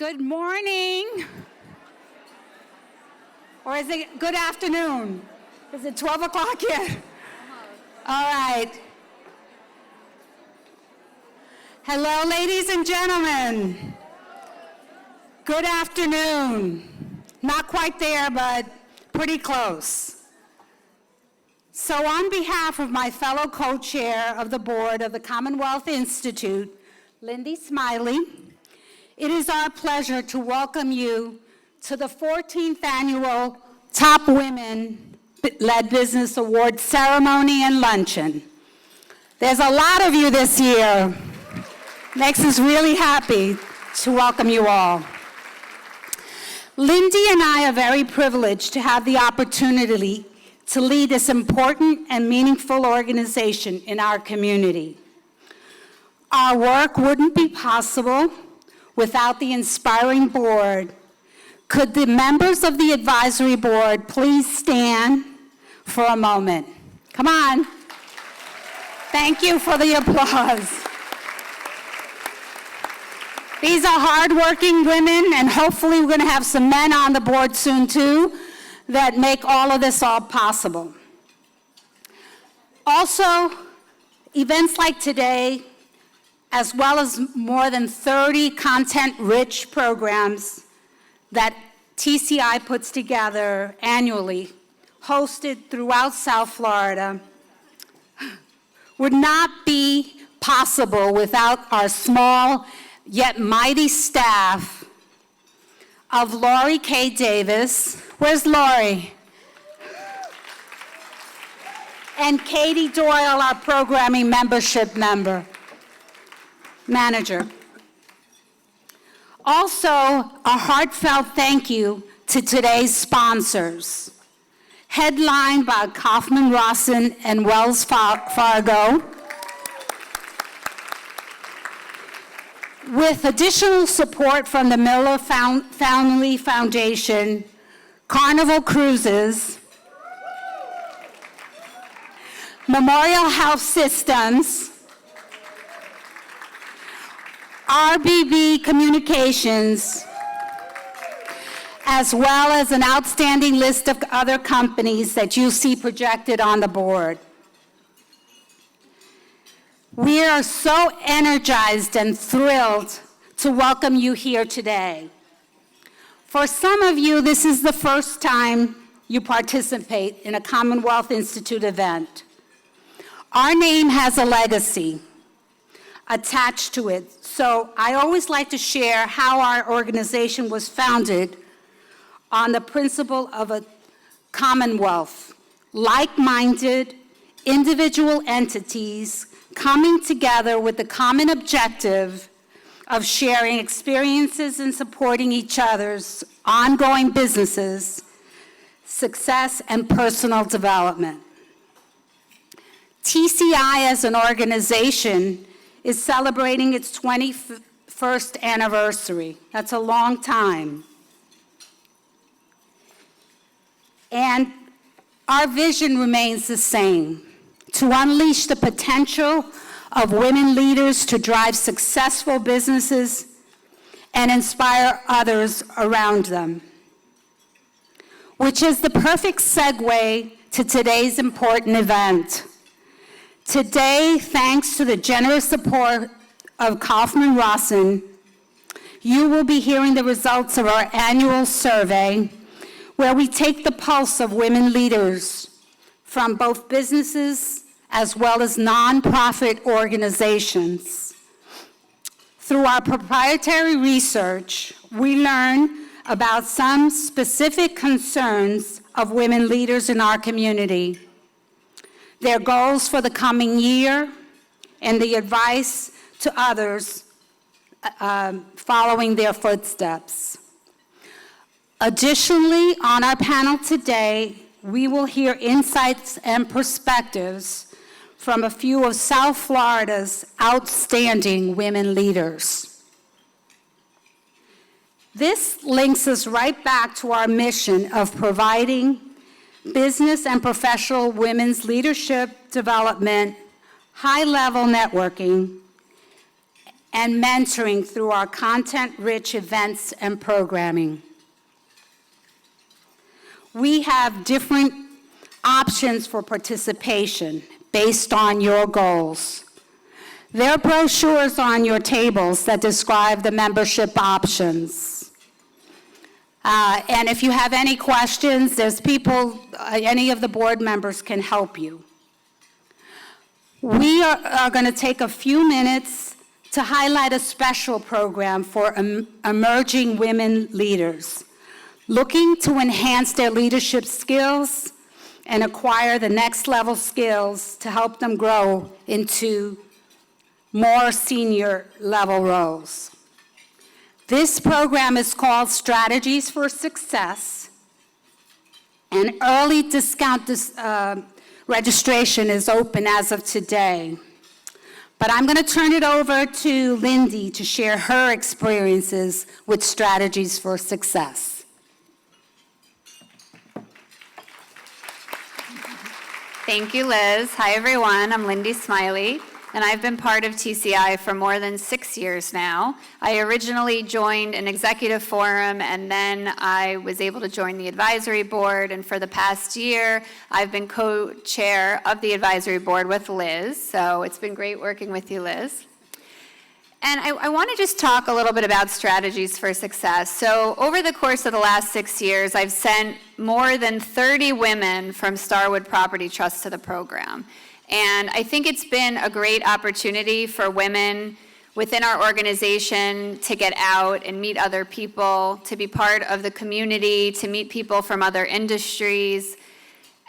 Good morning. Or is it good afternoon? Is it 12 o'clock yet? All right. Hello, ladies and gentlemen. Good afternoon. Not quite there, but pretty close. So on behalf of my fellow co-chair of the board of the Commonwealth Institute, Lindy Smiley, it is our pleasure to welcome you to the 14th annual Top Women-Led Business Awards Ceremony and Luncheon. There's a lot of you this year. Makes us really happy to welcome you all. Lindy and I are very privileged to have the opportunity to lead this important and meaningful organization in our community. Our work wouldn't be possible without the inspiring board. Could the members of the advisory board please stand for a moment? Come on. Thank you for the applause. These are hardworking women, and hopefully we're going to have some men on the board soon too that make all of this all possible. Also, events like today, as well as more than 30 content-rich programs that TCI puts together annually, hosted throughout South Florida, would not be possible without our small yet mighty staff of Lori K. Davis. Where's Lori? And Katie Doyle, our programming membership manager. Also, a heartfelt thank you to today's sponsors, headlined by Kaufman Rawson and Wells Fargo, with additional support from the Miller Family Foundation, Carnival Cruises, Memorial Health Systems, RBB Communications, as well as an outstanding list of other companies that you see projected on the board. We are so energized and thrilled to welcome you here today. For some of you, this is the first time you participate in a Commonwealth Institute event. Our name has a legacy attached to it, so I always like to share how our organization was founded on the principle of a commonwealth, like-minded individual entities coming together with the common objective of sharing experiences and supporting each other's ongoing businesses, success, and personal development. TCI as an organization is celebrating its 21st anniversary. That's a long time. And our vision remains the same: to unleash the potential of women leaders to drive successful businesses and inspire others around them. Which is the perfect segue to today's important event. Today, thanks to the generous support of Kaufman Rawson, you will be hearing the results of our annual survey, where we take the pulse of women leaders from both businesses as well as nonprofit organizations. Through our proprietary research, we learn about some specific concerns of women leaders in our community, their goals for the coming year, and the advice to others following their footsteps. Additionally, on our panel today, we will hear insights and perspectives from a few of South Florida's outstanding women leaders. This links us right back to our mission of providing business and professional women's leadership development, high-level networking, and mentoring through our content-rich events and programming. We have different options for participation based on your goals. There are brochures on your tables that describe the membership options. And if you have any questions, there's people, any of the board members can help you. We are going to take a few minutes to highlight a special program for emerging women leaders looking to enhance their leadership skills and acquire the next level skills to help them grow into more senior level roles. This program is called Strategies for Success, and early discount registration is open as of today. But I'm going to turn it over to Lindy to share her experiences with Strategies for Success. Thank you, Liz. Hi, everyone. I'm Lindy Smiley, and I've been part of TCI for more than 6 years now. I originally joined an executive forum, and then I was able to join the advisory board, and for the past year, I've been co-chair of the advisory board with Liz, so it's been great working with you, Liz. And I want to just talk a little bit about Strategies for Success. So over the course of the last 6 years, I've sent more than 30 women from Starwood Property Trust to the program. And I think it's been a great opportunity for women within our organization to get out and meet other people, to be part of the community, to meet people from other industries.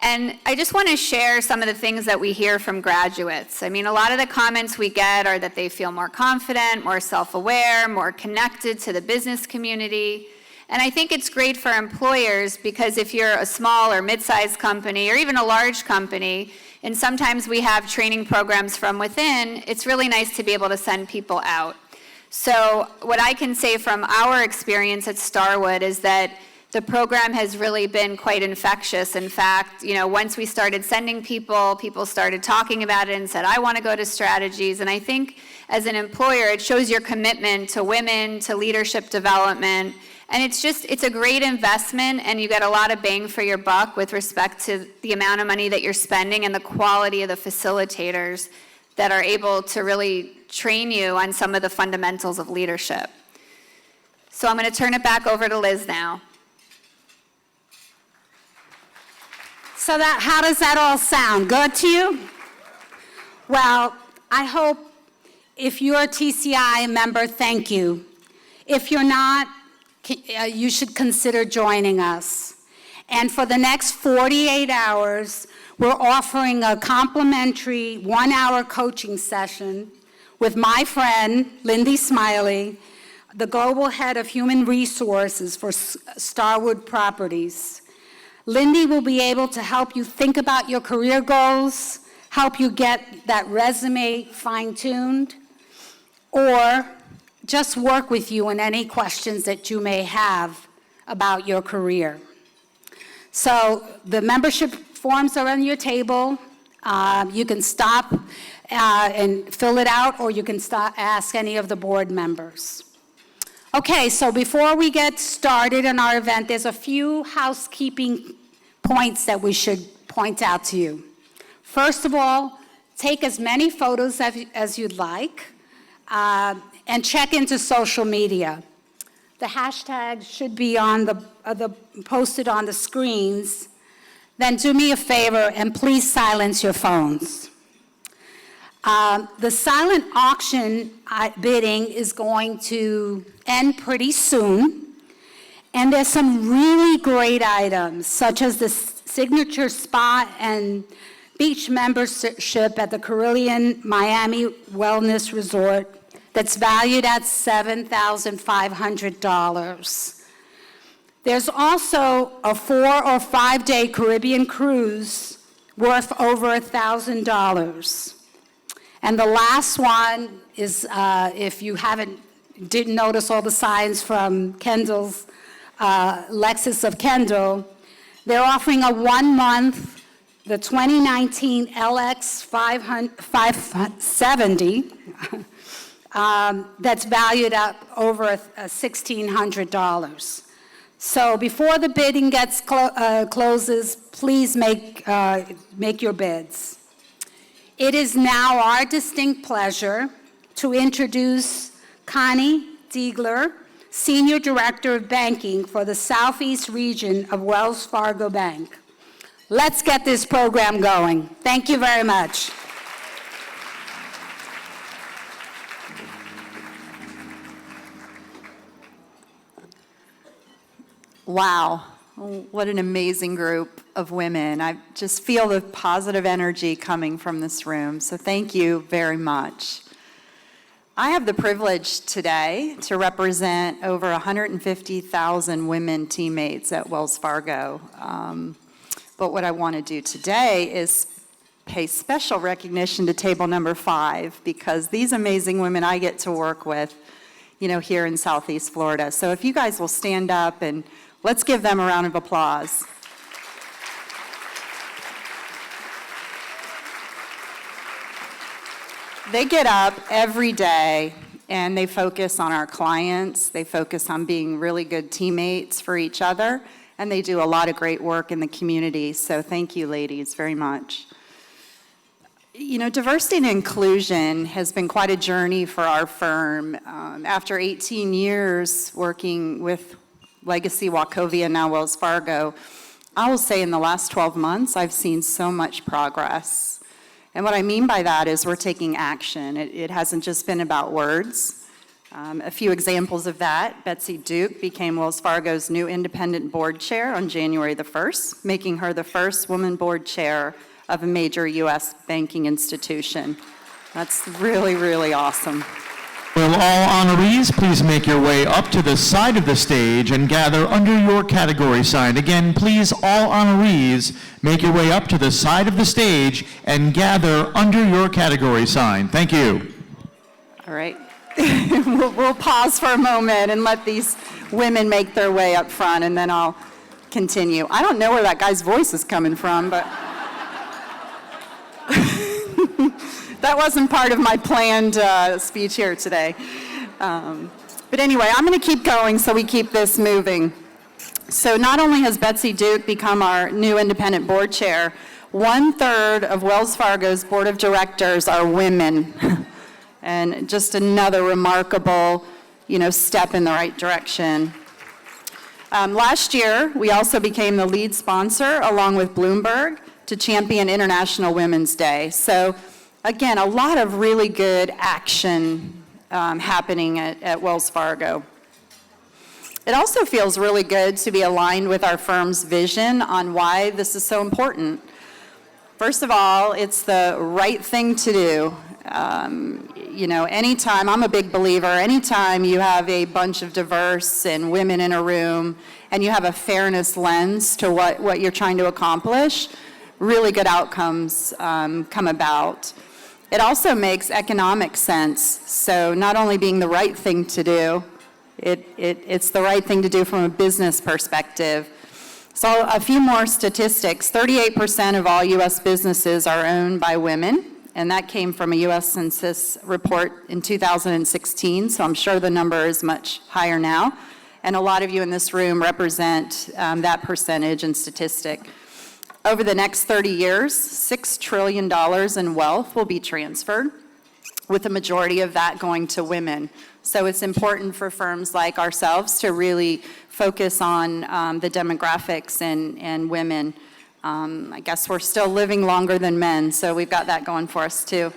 And I just want to share some of the things that we hear from graduates. I mean, a lot of the comments we get are that they feel more confident, more self-aware, more connected to the business community. And I think it's great for employers because if you're a small or mid-sized company or even a large company, and sometimes we have training programs from within, it's really nice to be able to send people out. So what I can say from our experience at Starwood is that the program has really been quite infectious. In fact, once we started sending people, people started talking about it and said, I want to go to Strategies. And I think as an employer, it shows your commitment to women, to leadership development. And it's a great investment, and you get a lot of bang for your buck with respect to the amount of money that you're spending and the quality of the facilitators that are able to really train you on some of the fundamentals of leadership. So I'm going to turn it back over to Liz now. So how does that all sound? Good to you? Well, I hope if you're a TCI member, thank you. If you're not, you should consider joining us. And for the next 48 hours, we're offering a complimentary 1-hour coaching session with my friend, Lindy Smiley, the Global Head of Human Resources for Starwood Properties. Lindy will be able to help you think about your career goals, help you get that resume fine-tuned, or just work with you on any questions that you may have about your career. So the membership forms are on your table. You can stop and fill it out, or you can ask any of the board members. Okay, so before we get started in our event, there's a few housekeeping points that we should point out to you. First of all, take as many photos as you'd like, and check into social media. The hashtags should be on posted on the screens. Then do me a favor and please silence your phones. The silent auction bidding is going to end pretty soon, and there's some really great items, such as the signature spa and beach membership at the Caribbean Miami Wellness Resort that's valued at $7,500. There's also a 4 or 5 day Caribbean cruise worth over $1,000. And the last one is, if you didn't notice all the signs from Kendall's, Lexus of Kendall, they're offering a 1-month, the 2019 LX 570 that's valued at over $1,600. So before the bidding closes, please make your bids. It is now our distinct pleasure to introduce Connie Diegler, Senior Director of Banking for the Southeast region of Wells Fargo Bank. Let's get this program going. Thank you very much. Wow, what an amazing group of women. I just feel the positive energy coming from this room, so thank you very much. I have the privilege today to represent over 150,000 women teammates at Wells Fargo. But what I want to do today is pay special recognition to table number 5, because these amazing women I get to work with, here in Southeast Florida. So if you guys will stand up and let's give them a round of applause. They get up every day and they focus on our clients. They focus on being really good teammates for each other, and they do a lot of great work in the community. So thank you, ladies, very much. Diversity and inclusion has been quite a journey for our firm. After 18 years working with Legacy Wachovia, now Wells Fargo, I will say in the last 12 months, I've seen so much progress. And what I mean by that is we're taking action. It hasn't just been about words. A few examples of that: Betsy Duke became Wells Fargo's new independent board chair on January the 1st, making her the first woman board chair of a major U.S. banking institution. That's really, really awesome. Will all honorees please make your way up to the side of the stage and gather under your category sign. Again, please, all honorees, make your way up to the side of the stage and gather under your category sign. Thank you. All right. We'll pause for a moment and let these women make their way up front, and then I'll continue. I don't know where that guy's voice is coming from, but that wasn't part of my planned speech here today. But anyway, I'm going to keep going so we keep this moving. So not only has Betsy Duke become our new independent board chair, 1/3 of Wells Fargo's board of directors are women. And just another remarkable, step in the right direction. Last year, we also became the lead sponsor, along with Bloomberg, to champion International Women's Day. So again, a lot of really good action happening at Wells Fargo. It also feels really good to be aligned with our firm's vision on why this is so important. First of all, it's the right thing to do. Anytime, I'm a big believer, anytime you have a bunch of diverse and women in a room and you have a fairness lens to what you're trying to accomplish, really good outcomes come about. It also makes economic sense. So not only being the right thing to do, it's the right thing to do from a business perspective. So a few more statistics. 38% of all U.S. businesses are owned by women, and that came from a U.S. Census report in 2016, so I'm sure the number is much higher now. And a lot of you in this room represent that percentage and statistic. Over the next 30 years, $6 trillion in wealth will be transferred, with the majority of that going to women. So it's important for firms like ourselves to really focus on the demographics and women. I guess we're still living longer than men, so we've got that going for us too.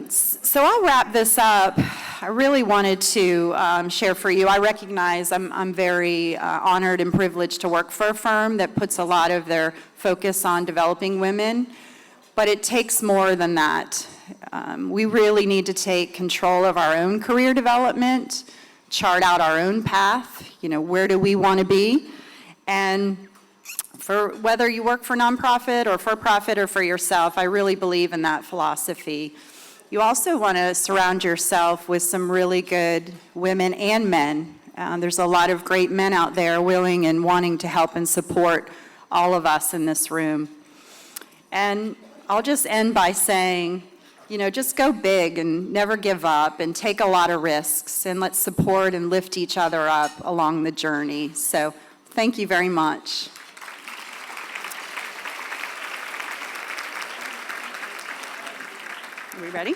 So I'll wrap this up. I really wanted to share for you. I recognize I'm very honored and privileged to work for a firm that puts a lot of their focus on developing women, but it takes more than that. We really need to take control of our own career development, chart out our own path, where do we want to be, and for whether you work for nonprofit or for profit or for yourself, I really believe in that philosophy. You also want to surround yourself with some really good women and men. There's a lot of great men out there willing and wanting to help and support all of us in this room. And I'll just end by saying, just go big and never give up and take a lot of risks, and let's support and lift each other up along the journey. So thank you very much. Are we ready?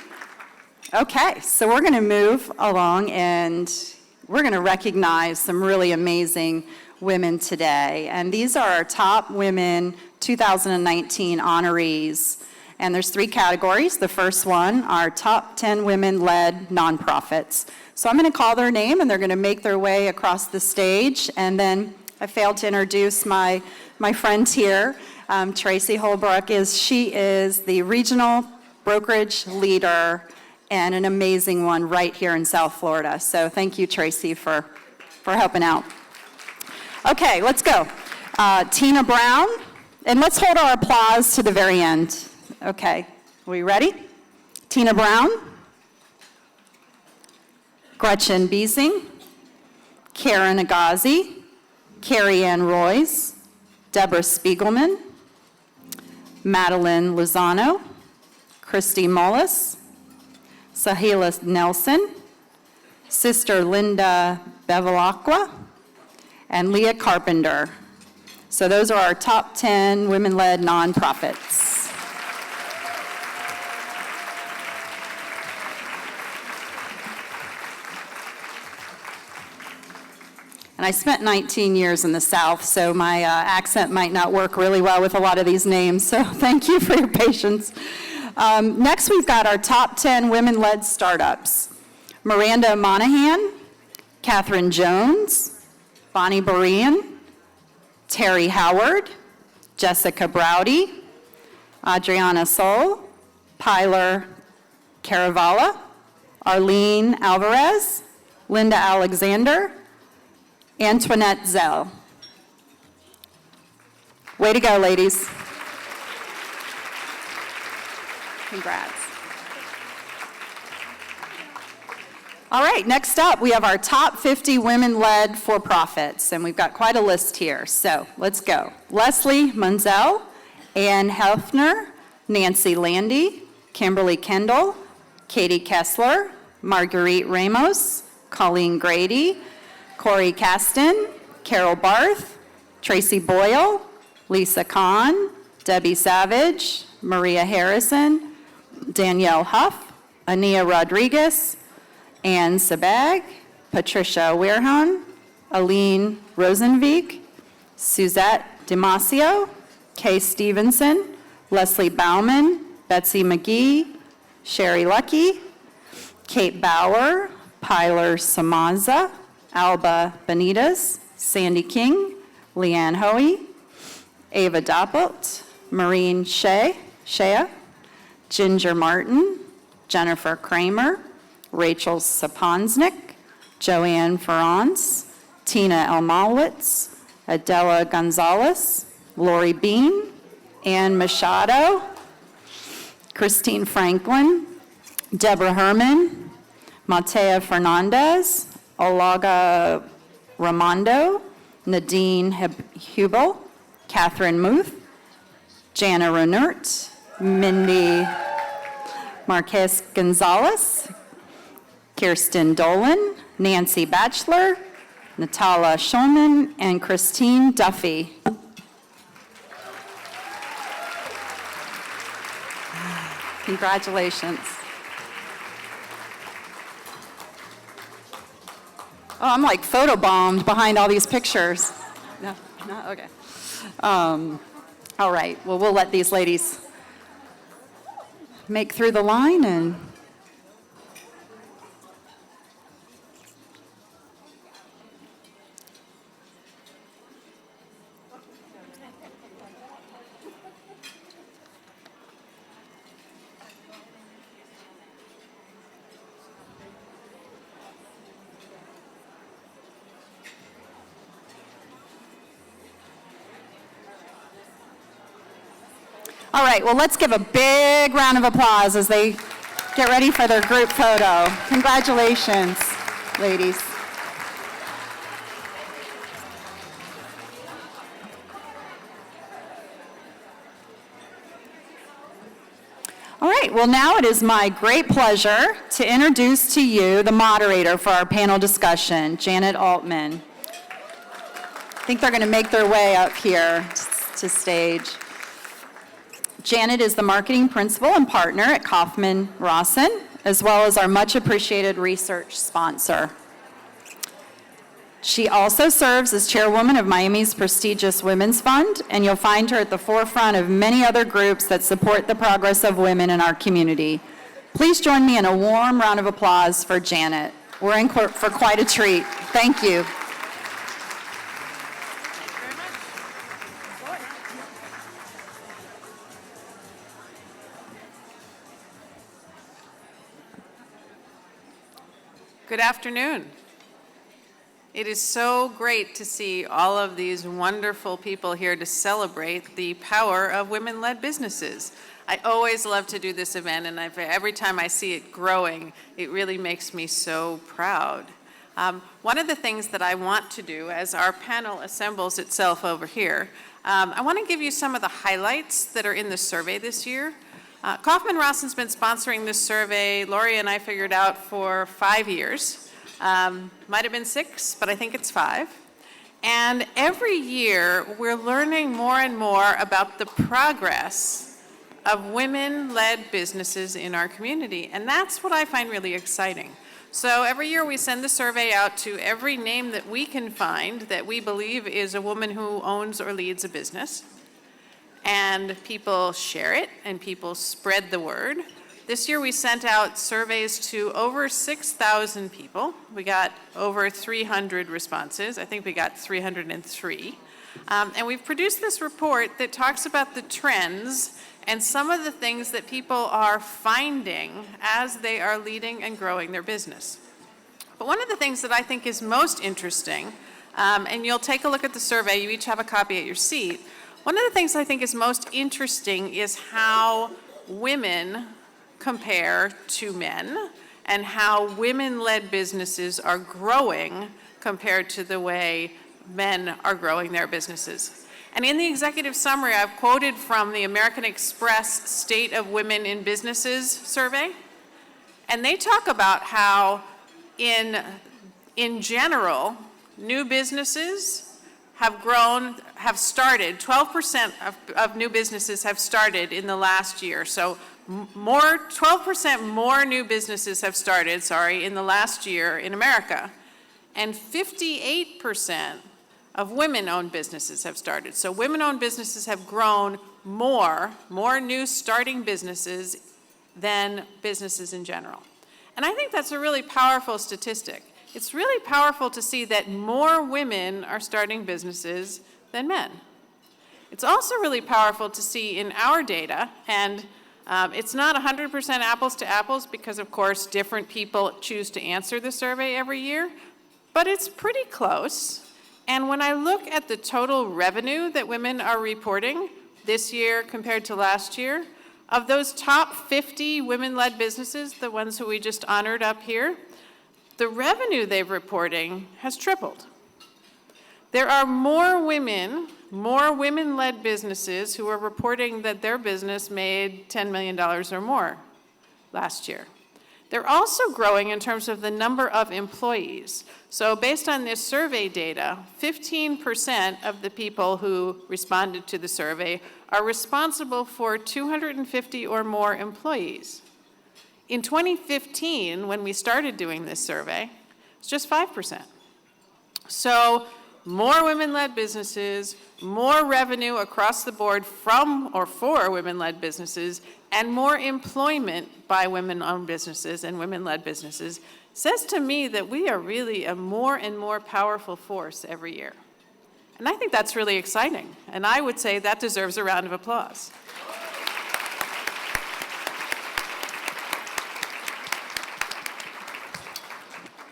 Okay, so we're going to move along and we're going to recognize some really amazing women today. And these are our top women 2019 honorees. And there's 3 categories. The first one are top 10 women-led nonprofits. So I'm going to call their name, and they're going to make their way across the stage. And then I failed to introduce my friend here, Tracy Holbrook. She is the regional brokerage leader and an amazing one right here in South Florida. So thank you, Tracy, for helping out. Okay, let's go. Tina Brown, and let's hold our applause to the very end. Okay, are we ready? Tina Brown, Gretchen Beesing, Karen Agazi, Carrie Ann Royce, Deborah Spiegelman, Madeline Lozano, Christy Mullis, Sahila Nelson, Sister Linda Bevilacqua, and Leah Carpenter. So those are our top 10 women-led nonprofits. And I spent 19 years in the South, so my accent might not work really well with a lot of these names, so thank you for your patience. Next, we've got our top 10 women-led startups. Miranda Monahan, Catherine Jones, Bonnie Berean, Terry Howard, Jessica Browdy, Adriana Sol, Pilar Caravala, Arlene Alvarez, Linda Alexander, Antoinette Zell. Way to go, ladies. Congrats. All right, next up, we have our top 50 women-led for-profits, and we've got quite a list here, so let's go. Leslie Munzel, Ann Hefner, Nancy Landy, Kimberly Kendall, Katie Kessler, Marguerite Ramos, Colleen Grady, Corey Caston, Carol Barth, Tracy Boyle, Lisa Kahn, Debbie Savage, Maria Harrison, Danielle Huff, Ania Rodriguez, Ann Sabag, Patricia Weirhan, Aline Rosenvik, Suzette Demasio, Kay Stevenson, Leslie Bauman, Betsy McGee, Sherry Lucky, Kate Bauer, Pilar Samaza, Alba Benitez, Sandy King, Leanne Hoey, Ava Doppelt, Maureen Shea, Ginger Martin, Jennifer Kramer, Rachel Saponznik, Joanne Ferrance, Tina Elmowitz, Adela Gonzalez, Lori Bean, Ann Machado, Christine Franklin, Deborah Herman, Matea Fernandez, Olaga Ramondo, Nadine Hubel, Catherine Muth, Jana Renert, Mindy Marquez Gonzalez, Kirsten Dolan, Nancy Batchelor, Natala Schulman, and Christine Duffy. Congratulations. Oh, I'm like photobombed behind all these pictures. No, okay. All right, well, we'll let these ladies make through the line and all right, well, let's give a big round of applause as they get ready for their group photo. Congratulations, ladies. All right, right, well, now it is my great pleasure to introduce to you the moderator for our panel discussion, Janet Altman. I think they're going to make their way up here to stage. Janet is the marketing principal and partner at Kaufman Rawson, as well as our much appreciated research sponsor. She also serves as chairwoman of Miami's prestigious Women's Fund, and you'll find her at the forefront of many other groups that support the progress of women in our community. Please join me in a warm round of applause for Janet. We're in for quite a treat. Thank you. Good afternoon. It is so great to see all of these wonderful people here to celebrate the power of women-led businesses. I always love to do this event, and every time I see it growing, it really makes me so proud. One of the things that I want to do as our panel assembles itself over here, I want to give you some of the highlights that are in the survey this year. Kaufman Rawson's been sponsoring this survey, Lori and I figured out, for 5 years. Might have been 6, but I think it's 5. And every year, we're learning more and more about the progress of women-led businesses in our community. And that's what I find really exciting. So every year, we send the survey out to every name that we can find that we believe is a woman who owns or leads a business. And people share it, and people spread the word. This year we sent out surveys to over 6,000 people. We got over 300 responses. I think we got 303. And we've produced this report that talks about the trends and some of the things that people are finding as they are leading and growing their business. But one of the things that I think is most interesting, and you'll take a look at the survey, you each have a copy at your seat. One of the things I think is most interesting is how women compare to men and how women-led businesses are growing compared to the way men are growing their businesses. And in the executive summary, I've quoted from the American Express State of Women in Businesses survey. And they talk about how in general, new businesses have started, 12% of new businesses have started in the last year. So 12% more new businesses have started, in the last year in America. And 58% of women-owned businesses have started. So women-owned businesses have grown more new starting businesses than businesses in general. And I think that's a really powerful statistic. It's really powerful to see that more women are starting businesses than men. It's also really powerful to see in our data, and it's not 100% apples to apples because, of course, different people choose to answer the survey every year, but it's pretty close. And when I look at the total revenue that women are reporting this year compared to last year, of those top 50 women-led businesses, the ones who we just honored up here, the revenue they're reporting has tripled. There are more women-led businesses who are reporting that their business made $10 million or more last year. They're also growing in terms of the number of employees. So based on this survey data, 15% of the people who responded to the survey are responsible for 250 or more employees. In 2015, when we started doing this survey, it's just 5%. So more women-led businesses, more revenue across the board from or for women-led businesses, and more employment by women-owned businesses and women-led businesses says to me that we are really a more and more powerful force every year. And I think that's really exciting. And I would say that deserves a round of applause.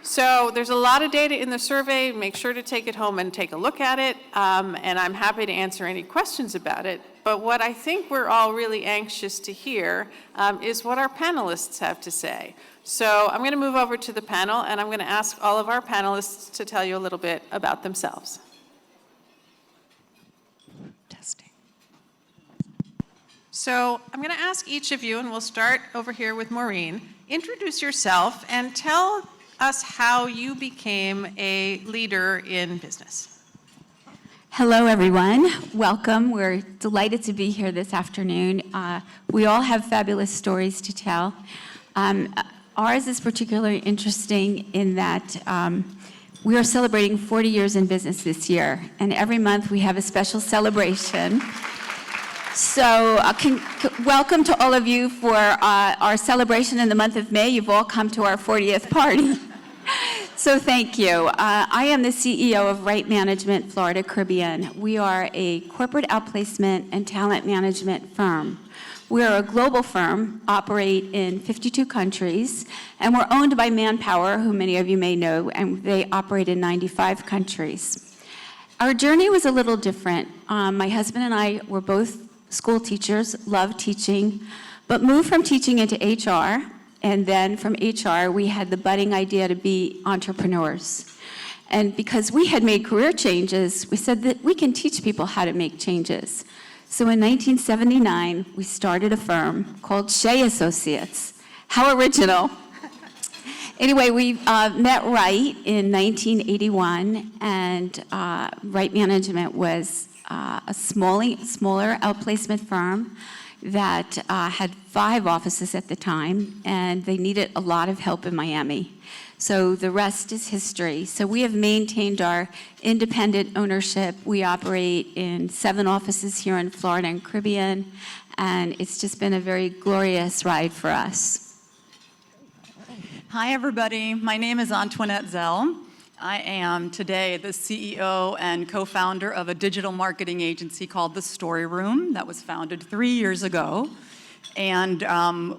So there's a lot of data in the survey. Make sure to take it home and take a look at it. And I'm happy to answer any questions about it. But what I think we're all really anxious to hear is what our panelists have to say. So I'm going to move over to the panel, and I'm going to ask all of our panelists to tell you a little bit about themselves. So I'm going to ask each of you, and we'll start over here with Maureen, introduce yourself and tell us how you became a leader in business. Hello, everyone. Welcome. We're delighted to be here this afternoon. We all have fabulous stories to tell. Ours is particularly interesting in that we are celebrating 40 years in business this year, and every month we have a special celebration. So welcome to all of you for our celebration in the month of May. You've all come to our 40th party. So thank you. I am the CEO of Right Management Florida Caribbean. We are a corporate outplacement and talent management firm. We are a global firm, operate in 52 countries, and we're owned by Manpower, who many of you may know, and they operate in 95 countries. Our journey was a little different. My husband and I were both school teachers, loved teaching, but moved from teaching into HR, and then from HR, we had the budding idea to be entrepreneurs. And because we had made career changes, we said that we can teach people how to make changes. So in 1979, we started a firm called Shea Associates. How original. Anyway, we met Right in 1981, and Right Management was a smaller outplacement firm that had 5 offices at the time, and they needed a lot of help in Miami. So the rest is history. So we have maintained our independent ownership. We operate in 7 offices here in Florida and Caribbean, and it's just been a very glorious ride for us. Hi, everybody. My name is Antoinette Zell. I am today the CEO and co-founder of a digital marketing agency called The Story Room that was founded 3 years ago. And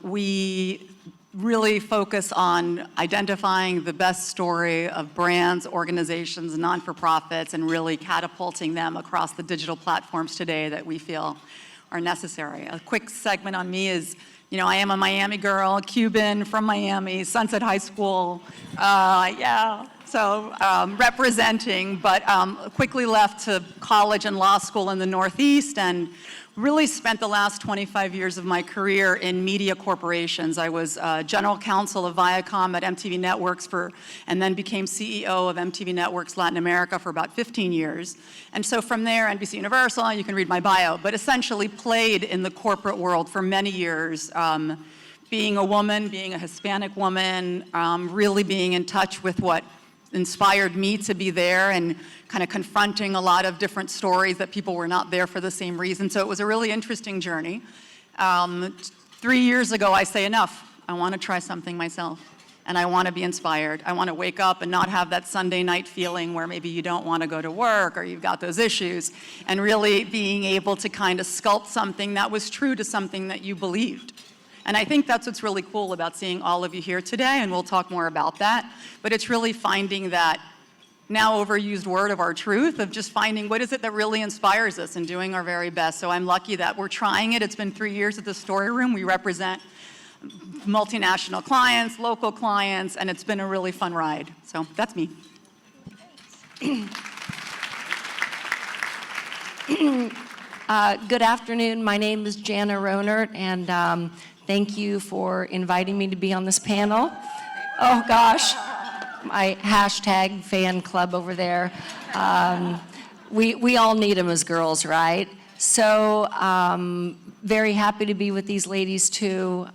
we really focus on identifying the best story of brands, organizations, non-for-profits, and really catapulting them across the digital platforms today that we feel are necessary. A quick segment on me is, I am a Miami girl, Cuban from Miami, Sunset High School, So representing, but quickly left to college and law school in the Northeast and really spent the last 25 years of my career in media corporations. I was general counsel of Viacom at MTV Networks and then became CEO of MTV Networks Latin America for about 15 years. And so from there, NBC Universal, you can read my bio, but essentially played in the corporate world for many years. Being a woman, being a Hispanic woman, really being in touch with what inspired me to be there and kind of confronting a lot of different stories that people were not there for the same reason. So it was a really interesting journey. 3 years ago, I say enough. I want to try something myself, and I want to be inspired. I want to wake up and not have that Sunday night feeling where maybe you don't want to go to work or you've got those issues, and really being able to kind of sculpt something that was true to something that you believed. And I think that's what's really cool about seeing all of you here today, and we'll talk more about that. But it's really finding that now overused word of our truth, of just finding what is it that really inspires us and doing our very best. So I'm lucky that we're trying it. It's been 3 years at the Story Room. We represent multinational clients, local clients, and it's been a really fun ride. So that's me. Good afternoon. My name is Jana Ronert, and thank you for inviting me to be on this panel. Oh, gosh. My hashtag fan club over there. We all need them as girls, right? So very happy to be with these ladies, too.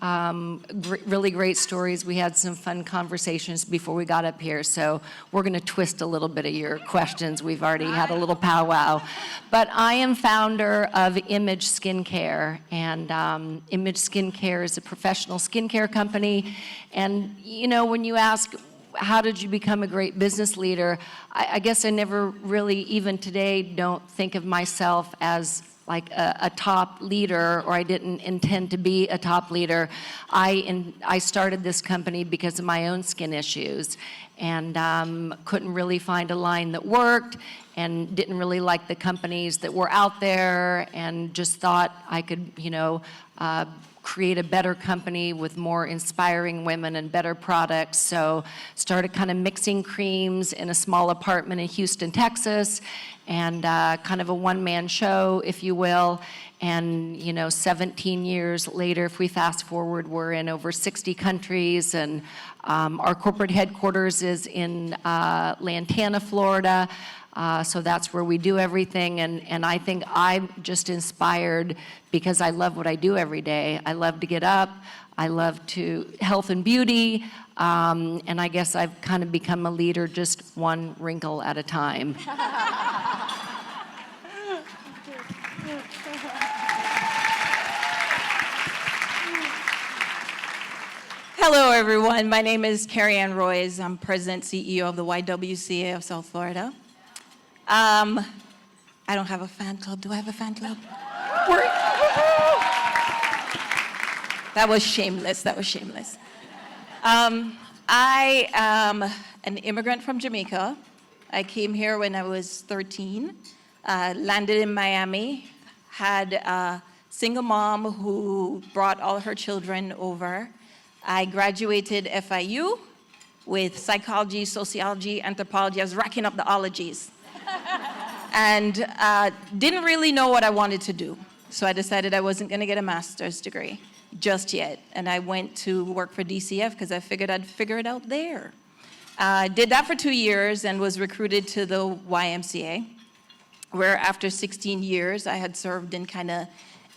Really great stories. We had some fun conversations before we got up here, so we're going to twist a little bit of your questions. We've already had a little powwow. But I am founder of Image Skincare, and Image Skincare is a professional skincare company. And, when you ask, how did you become a great business leader? I guess I never really, even today, don't think of myself as like a top leader, or I didn't intend to be a top leader. I started this company because of my own skin issues, and couldn't really find a line that worked, and didn't really like the companies that were out there, and just thought I could, create a better company with more inspiring women and better products. So started kind of mixing creams in a small apartment in Houston, Texas, and kind of a one-man show, if you will. And, 17 years later, if we fast forward, we're in over 60 countries, and our corporate headquarters is in Lantana, Florida. So that's where we do everything, and I think I'm just inspired because I love what I do every day. I love to get up, I love to health and beauty, and I guess I've kind of become a leader just one wrinkle at a time. Hello, everyone. My name is Carrie Ann Royce. I'm President CEO of the YWCA of South Florida. I don't have a fan club. Do I have a fan club? That was shameless. That was shameless. I am an immigrant from Jamaica. I came here when I was 13, landed in Miami, had a single mom who brought all her children over. I graduated FIU with psychology, sociology, anthropology. I was racking up the ologies. And didn't really know what I wanted to do. So I decided I wasn't going to get a master's degree just yet. And I went to work for DCF because I figured I'd figure it out there. Did that for 2 years and was recruited to the YMCA, where after 16 years, I had served in kind of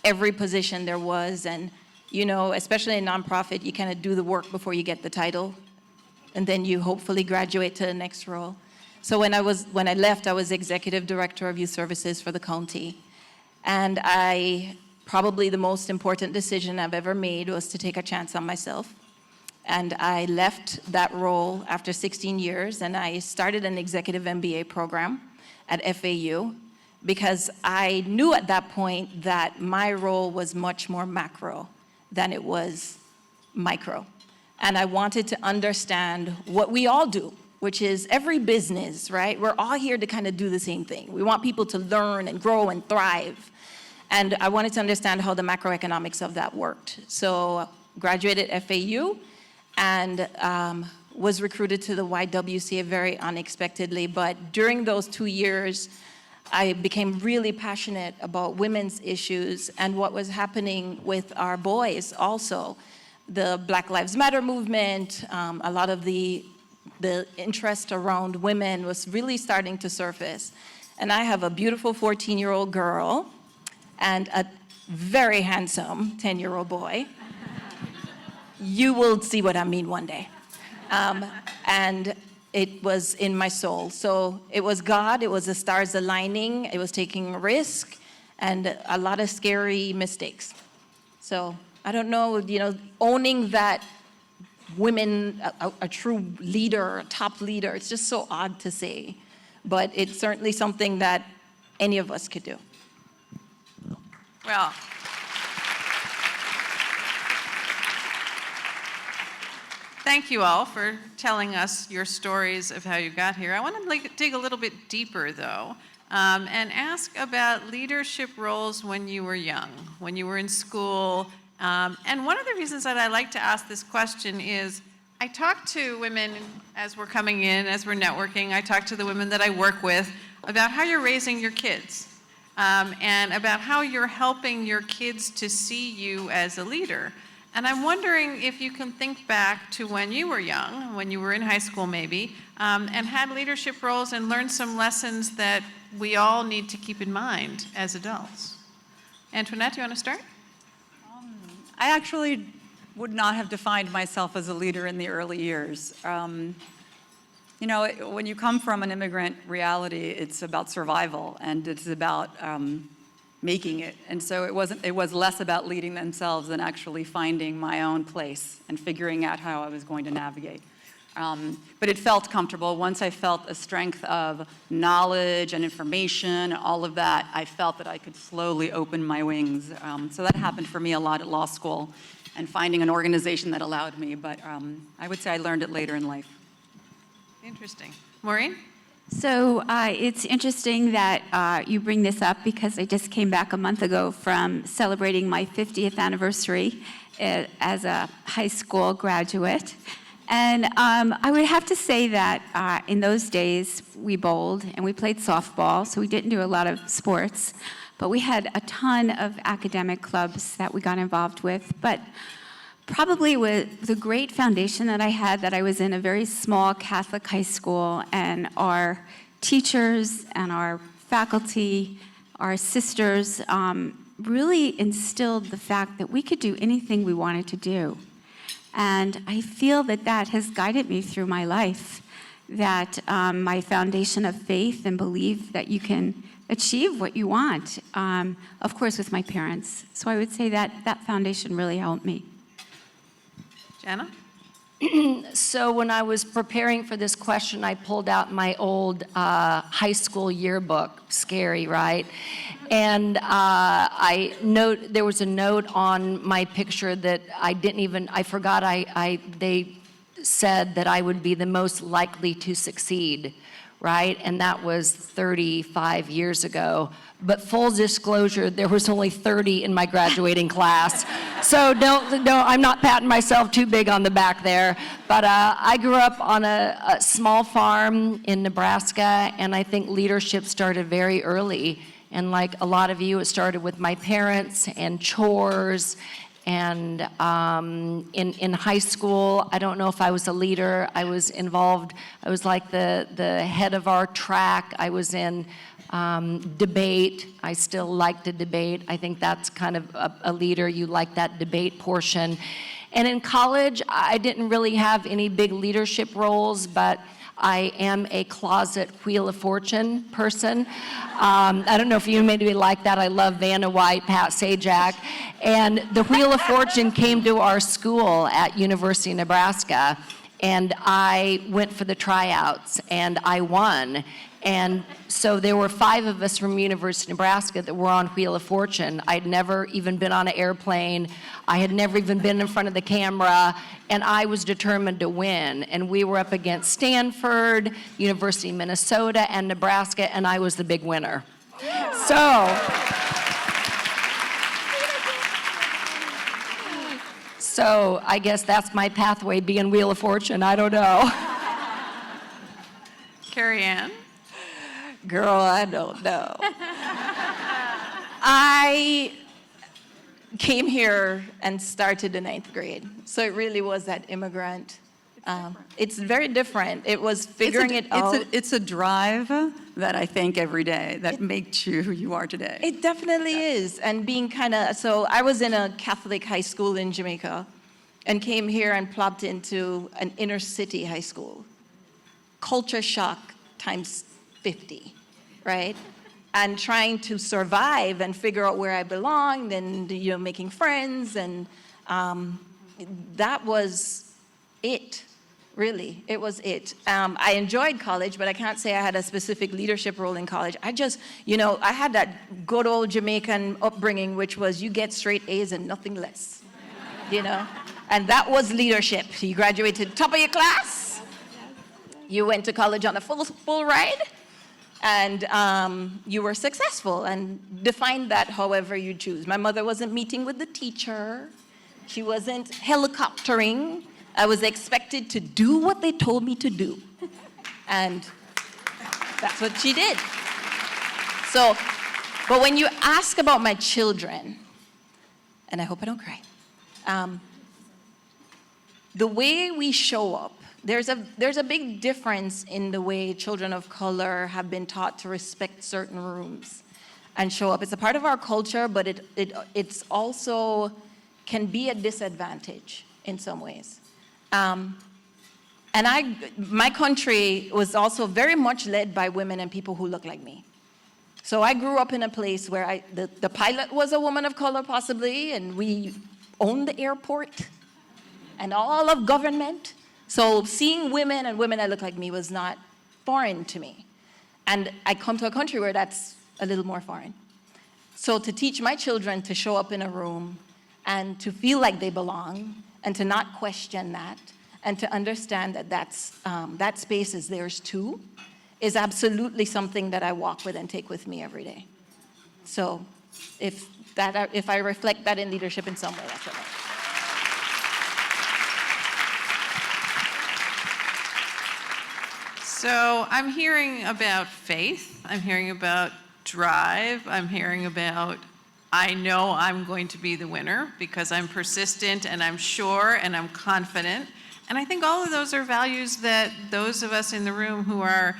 every position there was. And, especially in nonprofit, you kind of do the work before you get the title. And then you hopefully graduate to the next role. So when I left, I was Executive Director of Youth Services for the county. And probably the most important decision I've ever made was to take a chance on myself. And I left that role after 16 years, and I started an executive MBA program at FAU because I knew at that point that my role was much more macro than it was micro. And I wanted to understand what we all do, which is every business, right? We're all here to kind of do the same thing. We want people to learn and grow and thrive. And I wanted to understand how the macroeconomics of that worked. So graduated FAU and was recruited to the YWCA very unexpectedly. But during those 2 years, I became really passionate about women's issues and what was happening with our boys also. The Black Lives Matter movement, a lot of the interest around women was really starting to surface. And I have a beautiful 14-year-old girl and a very handsome 10-year-old boy. You will see what I mean one day. And it was in my soul. So it was God, it was the stars aligning, it was taking a risk, and a lot of scary mistakes. So I don't know, owning that women, a true leader, a top leader, it's just so odd to say. But it's certainly something that any of us could do. Well, thank you all for telling us your stories of how you got here. I want to dig a little bit deeper, though, and ask about leadership roles when you were young, when you were in school. And one of the reasons that I like to ask this question is I talk to women as we're coming in, as we're networking. I talk to the women that I work with about how you're raising your kids and about how you're helping your kids to see you as a leader. And I'm wondering if you can think back to when you were young, when you were in high school maybe, and had leadership roles and learned some lessons that we all need to keep in mind as adults. Antoinette, do you want to start? I actually would not have defined myself as a leader in the early years. When you come from an immigrant reality, it's about survival and it's about making it. And so it was less about leading themselves than actually finding my own place and figuring out how I was going to navigate. But it felt comfortable. Once I felt a strength of knowledge and information, all of that, I felt that I could slowly open my wings. So that happened for me a lot at law school and finding an organization that allowed me. But I would say I learned it later in life. Interesting. Maureen? So it's interesting that you bring this up because I just came back a month ago from celebrating my 50th anniversary as a high school graduate. And I would have to say that in those days, we bowled and we played softball, so we didn't do a lot of sports. but we had a ton of academic clubs that we got involved with. But probably with the great foundation that I had, that I was in a very small Catholic high school, and our teachers and our faculty, our sisters, really instilled the fact that we could do anything we wanted to do. And I feel that that has guided me through my life, that my foundation of faith and belief that you can achieve what you want, of course with my parents. So I would say that that foundation really helped me. Jana? So when I was preparing for this question, I pulled out my old high school yearbook. Scary, right? And there was a note on my picture that I forgot they said that I would be the most likely to succeed, right? And that was 35 years ago. But full disclosure, there was only 30 in my graduating class. So I'm not patting myself too big on the back there. But I grew up on a small farm in Nebraska, and I think leadership started very early. And like a lot of you, it started with my parents and chores. And in high school, I don't know if I was a leader. I was involved. I was like the head of our track. I was in debate. I still like to debate. I think that's kind of a leader. You like that debate portion. And in college, I didn't really have any big leadership roles, but I am a closet Wheel of Fortune person. I don't know if you maybe like that. I love Vanna White, Pat Sajak. And the Wheel of Fortune came to our school at University of Nebraska, and I went for the tryouts, and I won. And so there were 5 of us from University of Nebraska that were on Wheel of Fortune. I'd never even been on an airplane. I had never even been in front of the camera, and I was determined to win. And we were up against Stanford, University of Minnesota, and Nebraska, and I was the big winner. So I guess that's my pathway, being Wheel of Fortune. I don't know. Carrie Ann? Girl, I don't know. I came here and started the 9th grade, so it really was that immigrant. It's very different. It was figuring it out. It's a drive that I thank every day that makes you who you are today. It definitely is. And being so I was in a Catholic high school in Jamaica and came here and plopped into an inner city high school. Culture shock times 50, right? And trying to survive and figure out where I belonged, and making friends, and that was it. Really, it was it. I enjoyed college, but I can't say I had a specific leadership role in college. I just, I had that good old Jamaican upbringing, which was you get straight A's and nothing less, And that was leadership. You graduated top of your class. You went to college on a full ride, and you were successful, and defined that however you choose. My mother wasn't meeting with the teacher. She wasn't helicoptering. I was expected to do what they told me to do. And that's what she did. So, but when you ask about my children, and I hope I don't cry, the way we show up, there's a big difference in the way children of color have been taught to respect certain rooms and show up. It's a part of our culture, but it's also can be a disadvantage in some ways. And my country was also very much led by women and people who look like me. So I grew up in a place where the pilot was a woman of color possibly, and we owned the airport and all of government. So seeing women and women that look like me was not foreign to me. And I come to a country where that's a little more foreign. So to teach my children to show up in a room and to feel like they belong, and to not question that, and to understand that that space is theirs too, is absolutely something that I walk with and take with me every day. So if I reflect that in leadership in some way, that's what I mean. So I'm hearing about faith. I'm hearing about drive. I'm hearing about, I know I'm going to be the winner because I'm persistent and I'm sure and I'm confident. And I think all of those are values that those of us in the room who are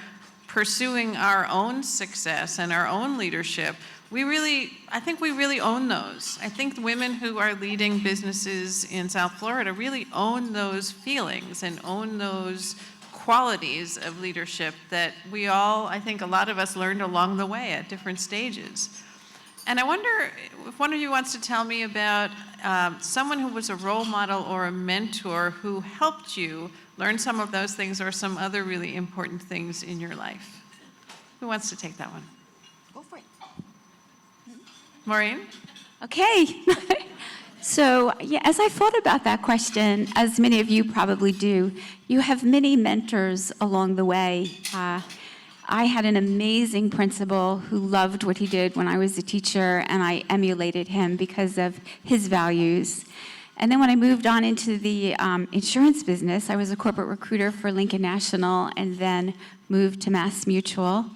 pursuing our own success and our own leadership, I think we really own those. I think the women who are leading businesses in South Florida really own those feelings and own those qualities of leadership that we all, I think a lot of us learned along the way at different stages. And I wonder if one of you wants to tell me about someone who was a role model or a mentor who helped you learn some of those things or some other really important things in your life. Who wants to take that one? Go for it. Maureen? Okay. So, yeah, as I thought about that question, as many of you probably do, you have many mentors along the way. I had an amazing principal who loved what he did when I was a teacher, and I emulated him because of his values. And then when I moved on into the insurance business, I was a corporate recruiter for Lincoln National and then moved to Mass Mutual.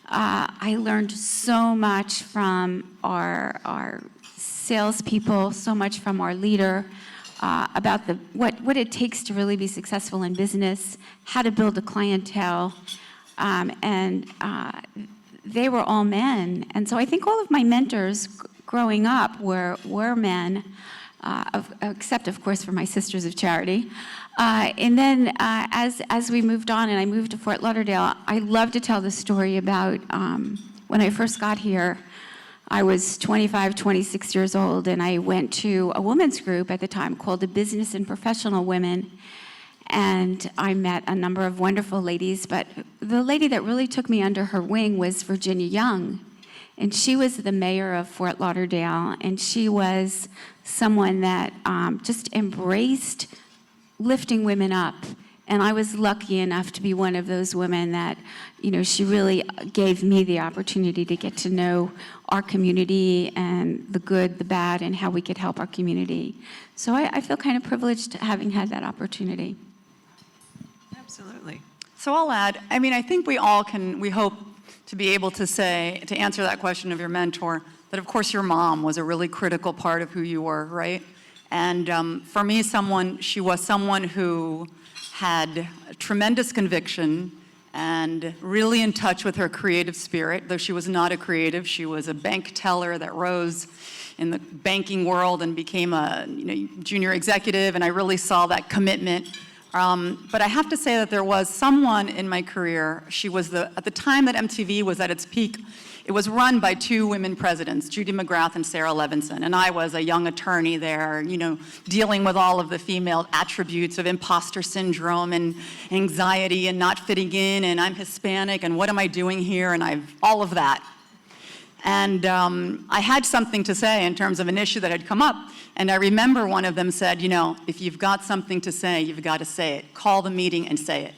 I learned so much from our salespeople, so much from our leader about what it takes to really be successful in business, how to build a clientele, and they were all men. And so I think all of my mentors growing up were men, except of course for my Sisters of Charity. And then as we moved on and I moved to Fort Lauderdale, I love to tell the story about when I first got here. I was 25, 26 years old, and I went to a women's group at the time called the Business and Professional Women, and I met a number of wonderful ladies, but the lady that really took me under her wing was Virginia Young, and she was the mayor of Fort Lauderdale, and she was someone that just embraced lifting women up. And I was lucky enough to be one of those women that, she really gave me the opportunity to get to know our community and the good, the bad, and how we could help our community. So I feel kind of privileged having had that opportunity. Absolutely. So I'll add, I think we hope to be able to say, to answer that question of your mentor, that of course your mom was a really critical part of who you were, right? And for me, she was someone who had tremendous conviction and really in touch with her creative spirit. Though she was not a creative, she was a bank teller that rose in the banking world and became a junior executive, and I really saw that commitment. But I have to say that there was someone in my career, she was at the time that MTV was at its peak, it was run by two women presidents, Judy McGrath and Sarah Levinson, and I was a young attorney there, dealing with all of the female attributes of imposter syndrome and anxiety and not fitting in, and I'm Hispanic, and what am I doing here, and all of that. And I had something to say in terms of an issue that had come up, and I remember one of them said, if you've got something to say, you've got to say it. Call the meeting and say it.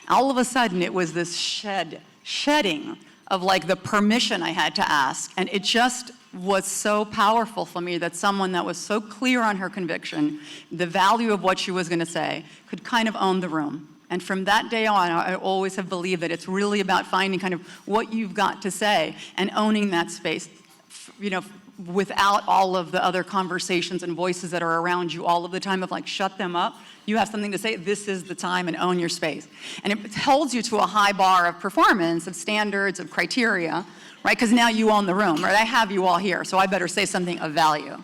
All of a sudden, it was this shedding of the permission I had to ask. And it just was so powerful for me that someone that was so clear on her conviction, the value of what she was going to say, could kind of own the room. And from that day on, I always have believed that it's really about finding kind of what you've got to say and owning that space, without all of the other conversations and voices that are around you all of the time of shut them up. You have something to say, this is the time, and own your space. And it holds you to a high bar of performance, of standards, of criteria, right? Because now you own the room, right? I have you all here, so I better say something of value,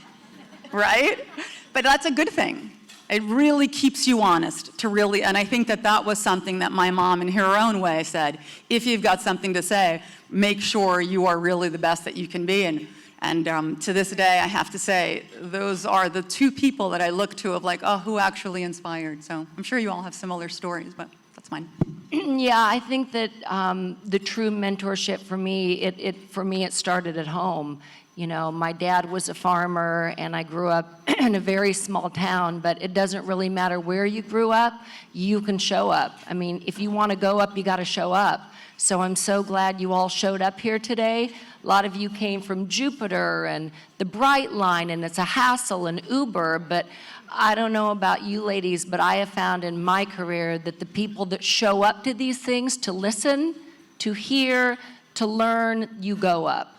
right? But that's a good thing. It really keeps you honest and I think that was something that my mom in her own way said, if you've got something to say, make sure you are really the best that you can be. And to this day, I have to say, those are the two people that I look to of who actually inspired. So I'm sure you all have similar stories, but that's mine. Yeah, I think that the true mentorship for me, it started at home. My dad was a farmer, and I grew up in a very small town, but it doesn't really matter where you grew up, you can show up. If you want to go up, you got to show up. So I'm so glad you all showed up here today. A lot of you came from Jupiter and the Bright Line, and it's a hassle, and Uber, but I don't know about you ladies, but I have found in my career that the people that show up to these things to listen, to hear, To learn, you go up.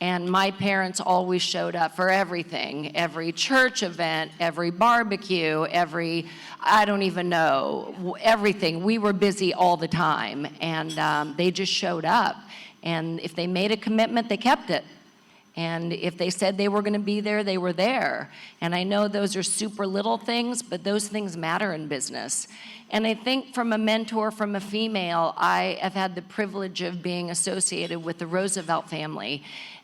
And my parents always showed up for everything, every church event, every barbecue, every, I don't even know, everything. We were busy all the time, and they just showed up. And if they made a commitment, they kept it. And if they said they were going to be there, they were there. And I know those are super little things, but those things matter in business. And I think from a mentor, from a female, I have had the privilege of being associated with the Roosevelt family.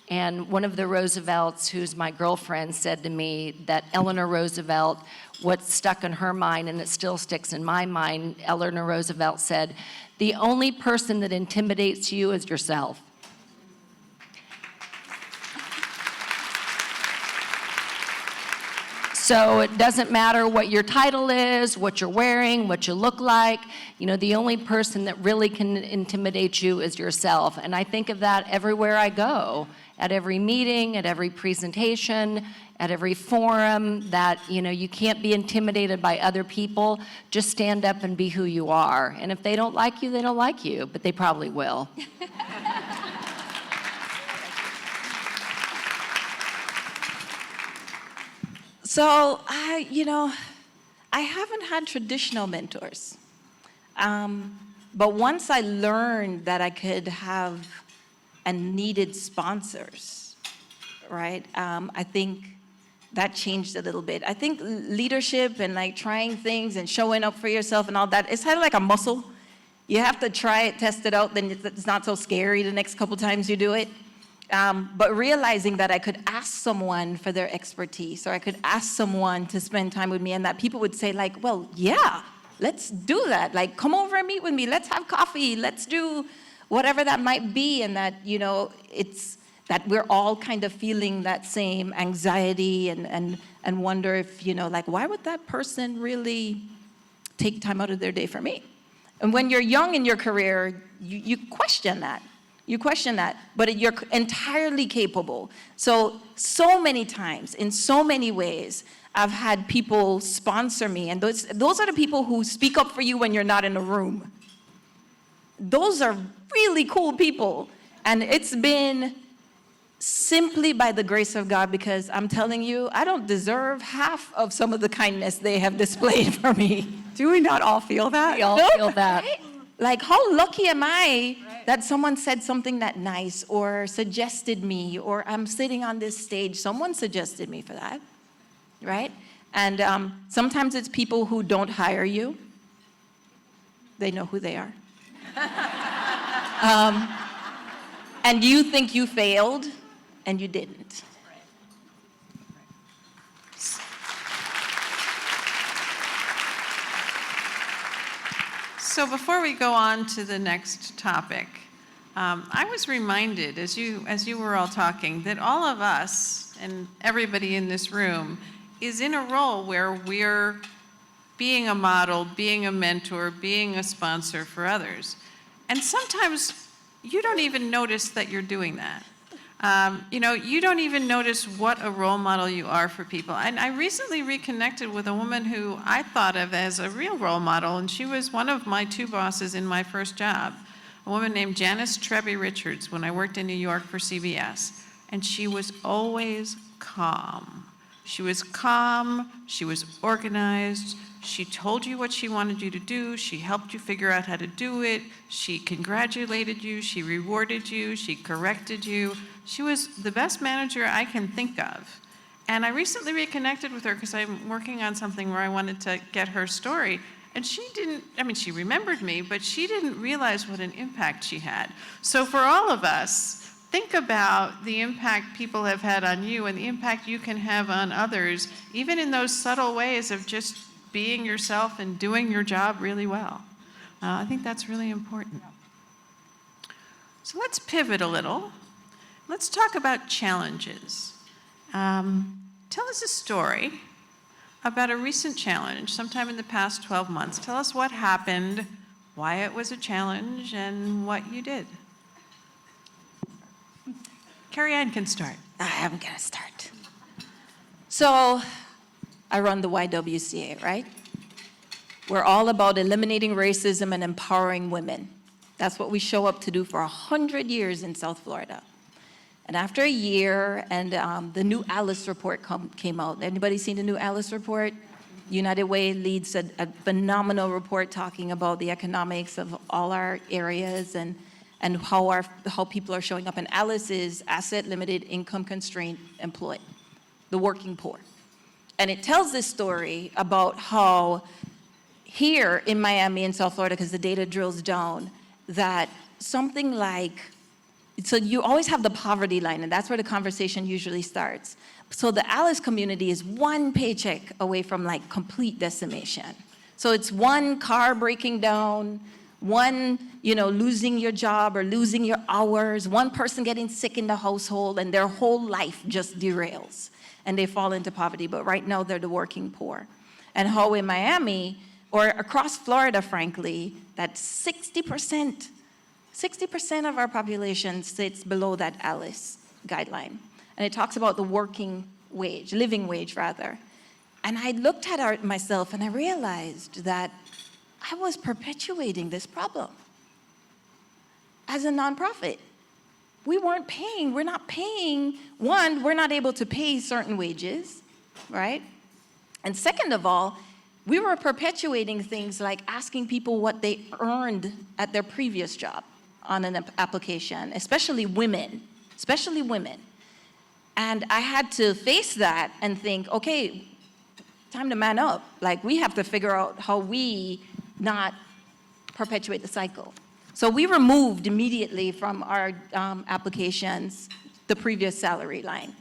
And one of the Roosevelts, who's my girlfriend, said to me that Eleanor Roosevelt, what stuck in her mind, and it still sticks in my mind, Eleanor Roosevelt said, "The only person that intimidates you is yourself." So it doesn't matter what your title is, what you're wearing, what you look like. You know, the only person that really can intimidate you is yourself. And I think of that everywhere I go, at every meeting, at every presentation, at every forum, that, you know, you can't be intimidated by other people. Just stand up and be who you are. And if they don't like you, they don't like you, but they probably will. So, I haven't had traditional mentors. But once I learned that I could have and needed sponsors, right? I think that changed a little bit. I think leadership and like trying things and showing up for yourself and all that, it's kind of like a muscle. You have to try it, test it out, then it's not so scary the next couple times you do it. But realizing that I could ask someone for their expertise, or I could ask someone to spend time with me, and that people would say like, well, yeah, let's do that. Like, come over and meet with me. Let's have coffee. Let's do whatever that might be. And that, it's that we're all kind of feeling that same anxiety and wonder if, like, why would that person really take time out of their day for me? And when you're young in your career, you question that. You question that, but you're entirely capable. So many times, in so many ways, I've had people sponsor me, and those are the people who speak up for you when you're not in the room. Those are really cool people, and it's been simply by the grace of God, because I'm telling you, I don't deserve half of some of the kindness they have displayed for me. Do we not all feel that? We all feel that. Like, how lucky am I that someone said something that nice, or suggested me, or I'm sitting on this stage, someone suggested me for that, right? And sometimes it's people who don't hire you. They know who they are. And you think you failed, and you didn't. So before we go on to the next topic, I was reminded, as you were all talking, that all of us and everybody in this room is in a role where we're being a model, being a mentor, being a sponsor for others. And sometimes you don't even notice that you're doing that. You don't even notice what a role model you are for people. And I recently reconnected with a woman who I thought of as a real role model, and she was one of my two bosses in my first job, a woman named Janice Richards, when I worked in New York for CBS. And she was always calm. She was calm, she was organized, she told you what she wanted you to do, she helped you figure out how to do it, she congratulated you, she rewarded you, she corrected you. She was the best manager I can think of. And I recently reconnected with her because I'm working on something where I wanted to get her story. And she remembered me, but she didn't realize what an impact she had. So for all of us, think about the impact people have had on you and the impact you can have on others, even in those subtle ways of just being yourself and doing your job really well. I think that's really important. So let's pivot a little. Let's talk about challenges. Tell us a story about a recent challenge sometime in the past 12 months. Tell us what happened, why it was a challenge, and what you did. Carrie Ann can start. I'm going to start. So, I run the YWCA, right? We're all about eliminating racism and empowering women. That's what we show up to do for 100 years in South Florida. And after a year, and the new Alice report came out. Anybody seen the new Alice report? United Way leads a phenomenal report talking about the economics of all our areas and how people are showing up. And Alice is asset limited, income constrained, employed, the working poor. And it tells this story about how here in Miami and South Florida, because the data drills down, that something like, so you always have the poverty line, and that's where the conversation usually starts. So the Alice community is one paycheck away from like complete decimation. So it's one car breaking down, one, losing your job or losing your hours, one person getting sick in the household, and their whole life just derails, and they fall into poverty. But right now, they're the working poor. And how in Miami, or across Florida, frankly, that 60% of our population sits below that Alice guideline. And it talks about the living wage rather. And I looked at myself and I realized that I was perpetuating this problem as a nonprofit. We're not paying, we're not able to pay certain wages, right? And second of all, we were perpetuating things like asking people what they earned at their previous job on an application, especially women. And I had to face that and think, okay, time to man up. Like, we have to figure out how we not perpetuate the cycle. So we removed immediately from our applications the previous salary line.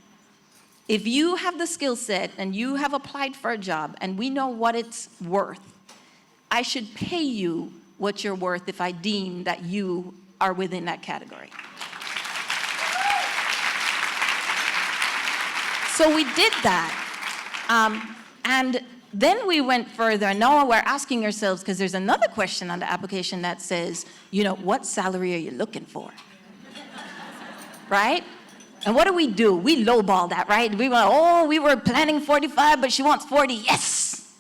If you have the skill set and you have applied for a job and we know what it's worth, I should pay you what you're worth if I deem that you are within that category. So we did that. And then we went further, and now we're asking ourselves, because there's another question on the application that says, what salary are you looking for? Right? And what do? We lowball that, right? We were planning 45, but she wants 40, yes!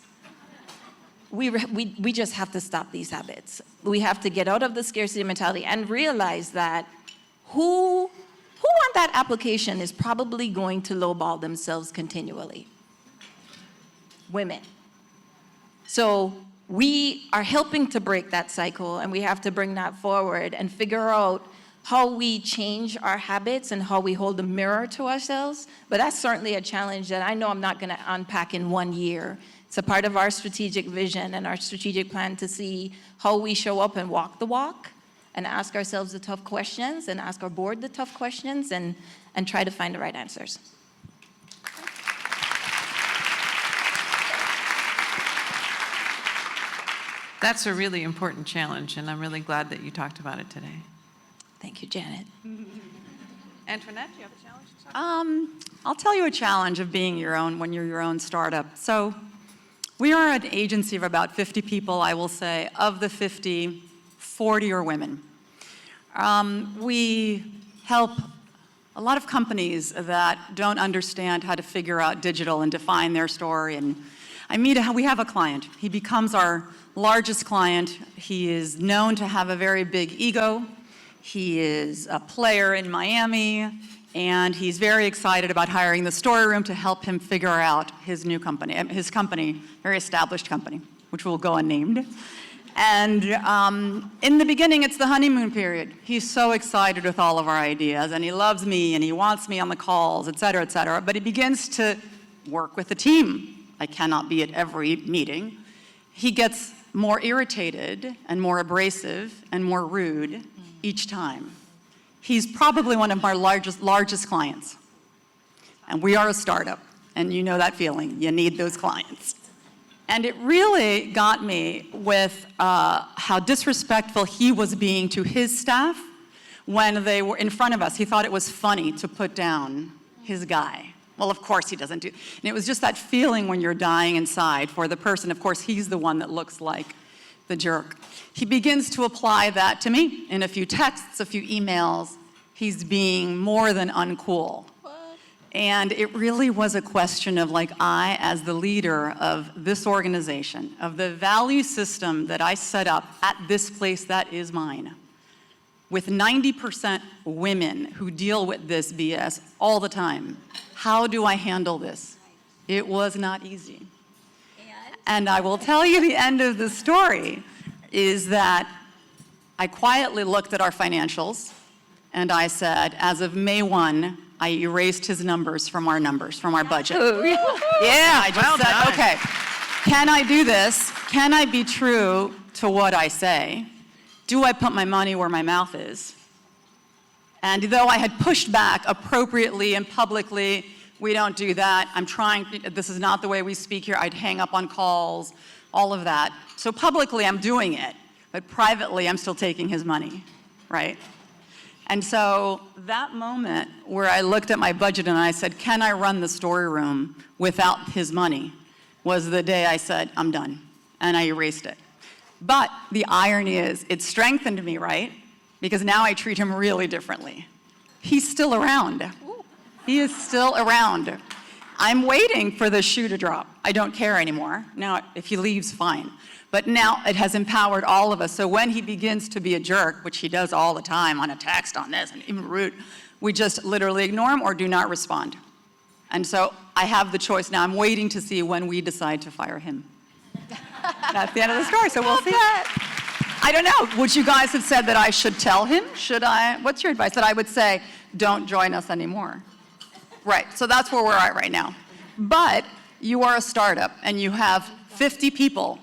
We just have to stop these habits. We have to get out of the scarcity mentality and realize that who on that application is probably going to lowball themselves continually? Women. So we are helping to break that cycle, and we have to bring that forward and figure out how we change our habits and how we hold a mirror to ourselves. But that's certainly a challenge that I know I'm not going to unpack in 1 year. It's a part of our strategic vision and our strategic plan to see how we show up and walk the walk and ask ourselves the tough questions and ask our board the tough questions and try to find the right answers. That's a really important challenge, and I'm really glad that you talked about it today. Thank you, Janet. Antoinette, do you have a challenge? I'll tell you a challenge of being when you're your own startup. So we are an agency of about 50 people, I will say. Of the 50, 40 are women. We help a lot of companies that don't understand how to figure out digital and define their story. And we have a client. He becomes our largest client. He is known to have a very big ego. He is a player in Miami, and he's very excited about hiring the story room to help him figure out his company, very established company, which will go unnamed. And in the beginning, it's the honeymoon period. He's so excited with all of our ideas, and he loves me, and he wants me on the calls, et cetera, but he begins to work with the team. I cannot be at every meeting. He gets more irritated and more abrasive and more rude each time. He's probably one of our largest clients. And we are a startup, and you know that feeling. You need those clients. And it really got me with how disrespectful he was being to his staff when they were in front of us. He thought it was funny to put down his guy. Well, of course he doesn't do. And it was just that feeling when you're dying inside for the person. Of course, he's the one that looks like the jerk. He begins to apply that to me in a few texts, a few emails. He's being more than uncool. And it really was a question of, I, as the leader of this organization, of the value system that I set up at this place that is mine, with 90% women who deal with this BS all the time. How do I handle this? It was not easy. And I will tell you the end of the story is that I quietly looked at our financials and I said, as of May 1, I erased his numbers, from our budget. Yeah, I just said, okay, can I do this? Can I be true to what I say? Do I put my money where my mouth is? And though I had pushed back appropriately and publicly, we don't do that. This is not the way we speak here. I'd hang up on calls, all of that. So publicly, I'm doing it, but privately, I'm still taking his money, right? And so that moment where I looked at my budget and I said, can I run the story room without his money, was the day I said, I'm done, and I erased it. But the irony is, it strengthened me, right? Because now I treat him really differently. He's still around. He is still around. I'm waiting for the shoe to drop. I don't care anymore. Now, if he leaves, fine. But now it has empowered all of us. So when he begins to be a jerk, which he does all the time on a text, on this, and even rude, we just literally ignore him or do not respond. And so I have the choice now. I'm waiting to see when we decide to fire him. That's the end of the story, so we'll see. I don't know. Would you guys have said that I should tell him? Should I? What's your advice? That I would say, don't join us anymore. Right, so that's where we're at right now. But you are a startup, and you have 50 people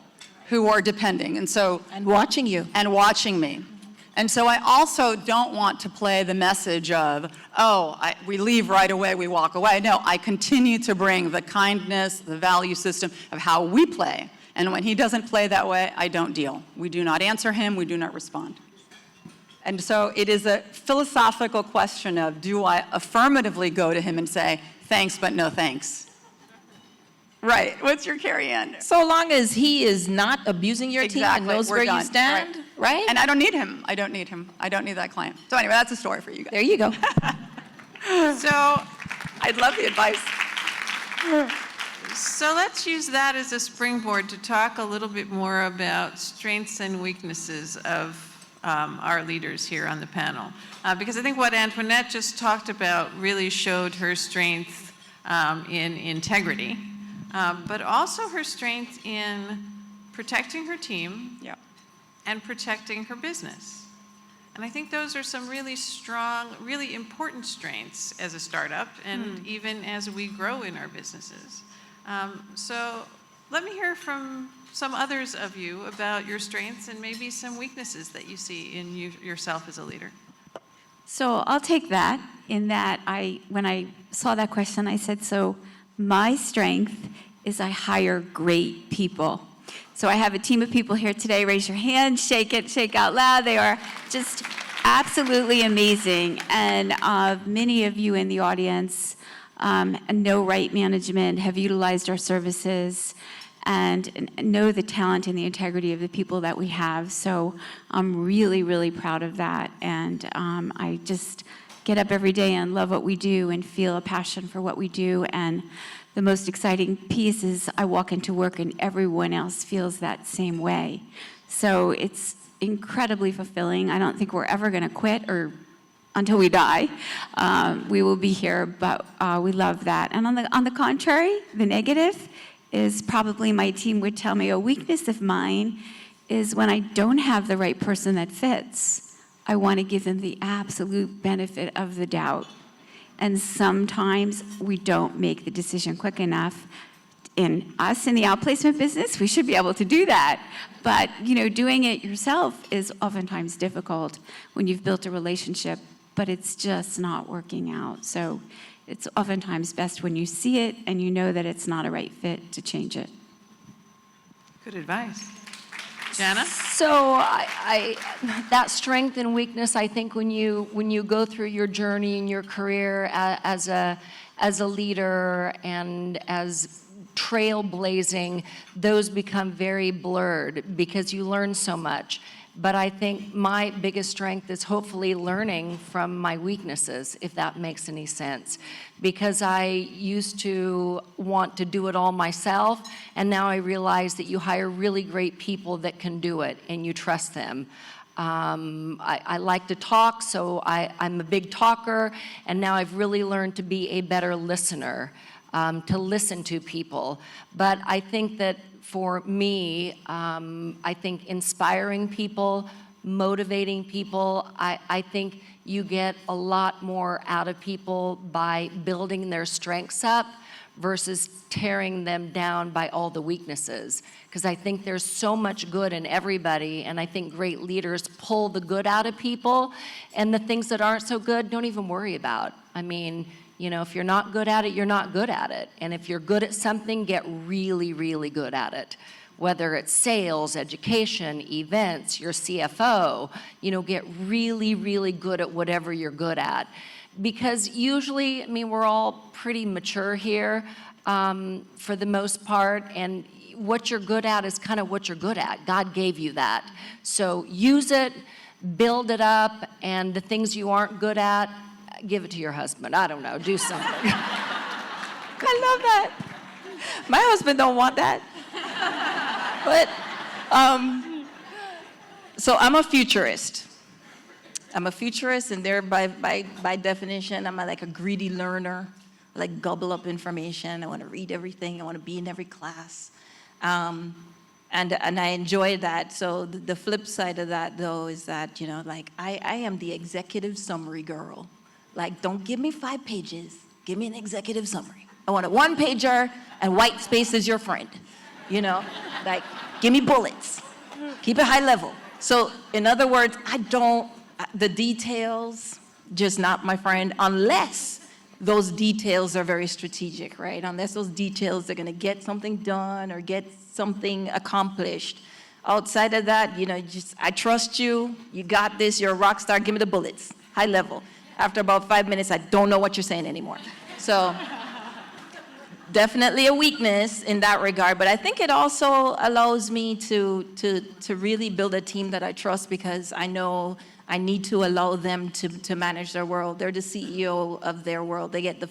who are depending, and so... And watching you. And watching me. And so I also don't want to play the message of, we leave right away, we walk away. No, I continue to bring the kindness, the value system of how we play. And when he doesn't play that way, I don't deal. We do not answer him, we do not respond. And so it is a philosophical question of, do I affirmatively go to him and say, thanks, but no thanks? Right, what's your carry-in? So long as he is not abusing your team and knows where you stand, right? And I don't need him. I don't need that client. So anyway, that's a story for you guys. There you go. So I'd love the advice. So let's use that as a springboard to talk a little bit more about strengths and weaknesses of our leaders here on the panel. Because I think what Antoinette just talked about really showed her strength in integrity, but also her strength in protecting her team and protecting her business. And I think those are some really strong, really important strengths as a startup and even as we grow in our businesses. So let me hear from some others of you about your strengths and maybe some weaknesses that you see in yourself as a leader. So I'll take that in that when I saw that question, I said, so my strength is I hire great people. So I have a team of people here today. Raise your hand, shake it, shake out loud. They are just absolutely amazing. And many of you in the audience know Right Management, have utilized our services, and know the talent and the integrity of the people that we have. So I'm really, really proud of that. And I just get up every day and love what we do and feel a passion for what we do. And the most exciting piece is I walk into work and everyone else feels that same way. So it's incredibly fulfilling. I don't think we're ever going to quit or until we die. We will be here, but we love that. And on the contrary, the negative is probably my team would tell me a weakness of mine is when I don't have the right person that fits, I want to give them the absolute benefit of the doubt. And sometimes we don't make the decision quick enough. In us in the outplacement business, we should be able to do that. But, doing it yourself is oftentimes difficult when you've built a relationship, but it's just not working out. So it's oftentimes best when you see it and you know that it's not a right fit to change it. Good advice. Jana? So that strength and weakness, I think when you go through your journey in your career as a leader and as trailblazing, those become very blurred because you learn so much. But I think my biggest strength is hopefully learning from my weaknesses, if that makes any sense. Because I used to want to do it all myself, and now I realize that you hire really great people that can do it, and you trust them. I like to talk, so I'm a big talker, and now I've really learned to be a better listener, to listen to people. But I think that for me, I think inspiring people, motivating people, I think you get a lot more out of people by building their strengths up versus tearing them down by all the weaknesses. Because I think there's so much good in everybody, and I think great leaders pull the good out of people, and the things that aren't so good, don't even worry about. I mean, you know, if you're not good at it, you're not good at it. And if you're good at something, get really, really good at it. Whether it's sales, education, events, your CFO, you know, get really, really good at whatever you're good at. Because usually, I mean, we're all pretty mature here for the most part, and what you're good at is kind of what you're good at. God gave you that. So use it, build it up, and the things you aren't good at, give it to your husband. I don't know, do something. I love that. My husband don't want that. But, so I'm a futurist. I'm a futurist, and there, by definition, I'm like a greedy learner. I like gobble up information. I want to read everything. I want to be in every class. And I enjoy that. So the flip side of that, though, is that, you know, like, I am the executive summary girl. Like, don't give me 5 pages. Give me an executive summary. I want a 1-pager, and white space is your friend. You know, like, give me bullets. Keep it high level. So, in other words, the details, just not my friend, unless those details are very strategic, right? Unless those details are going to get something done or get something accomplished. Outside of that, you know, I trust you. You got this. You're a rock star. Give me the bullets. High level. After about 5 minutes, I don't know what you're saying anymore. So definitely a weakness in that regard, but I think it also allows me to really build a team that I trust, because I know I need to allow them to manage their world. They're the CEO of their world. They get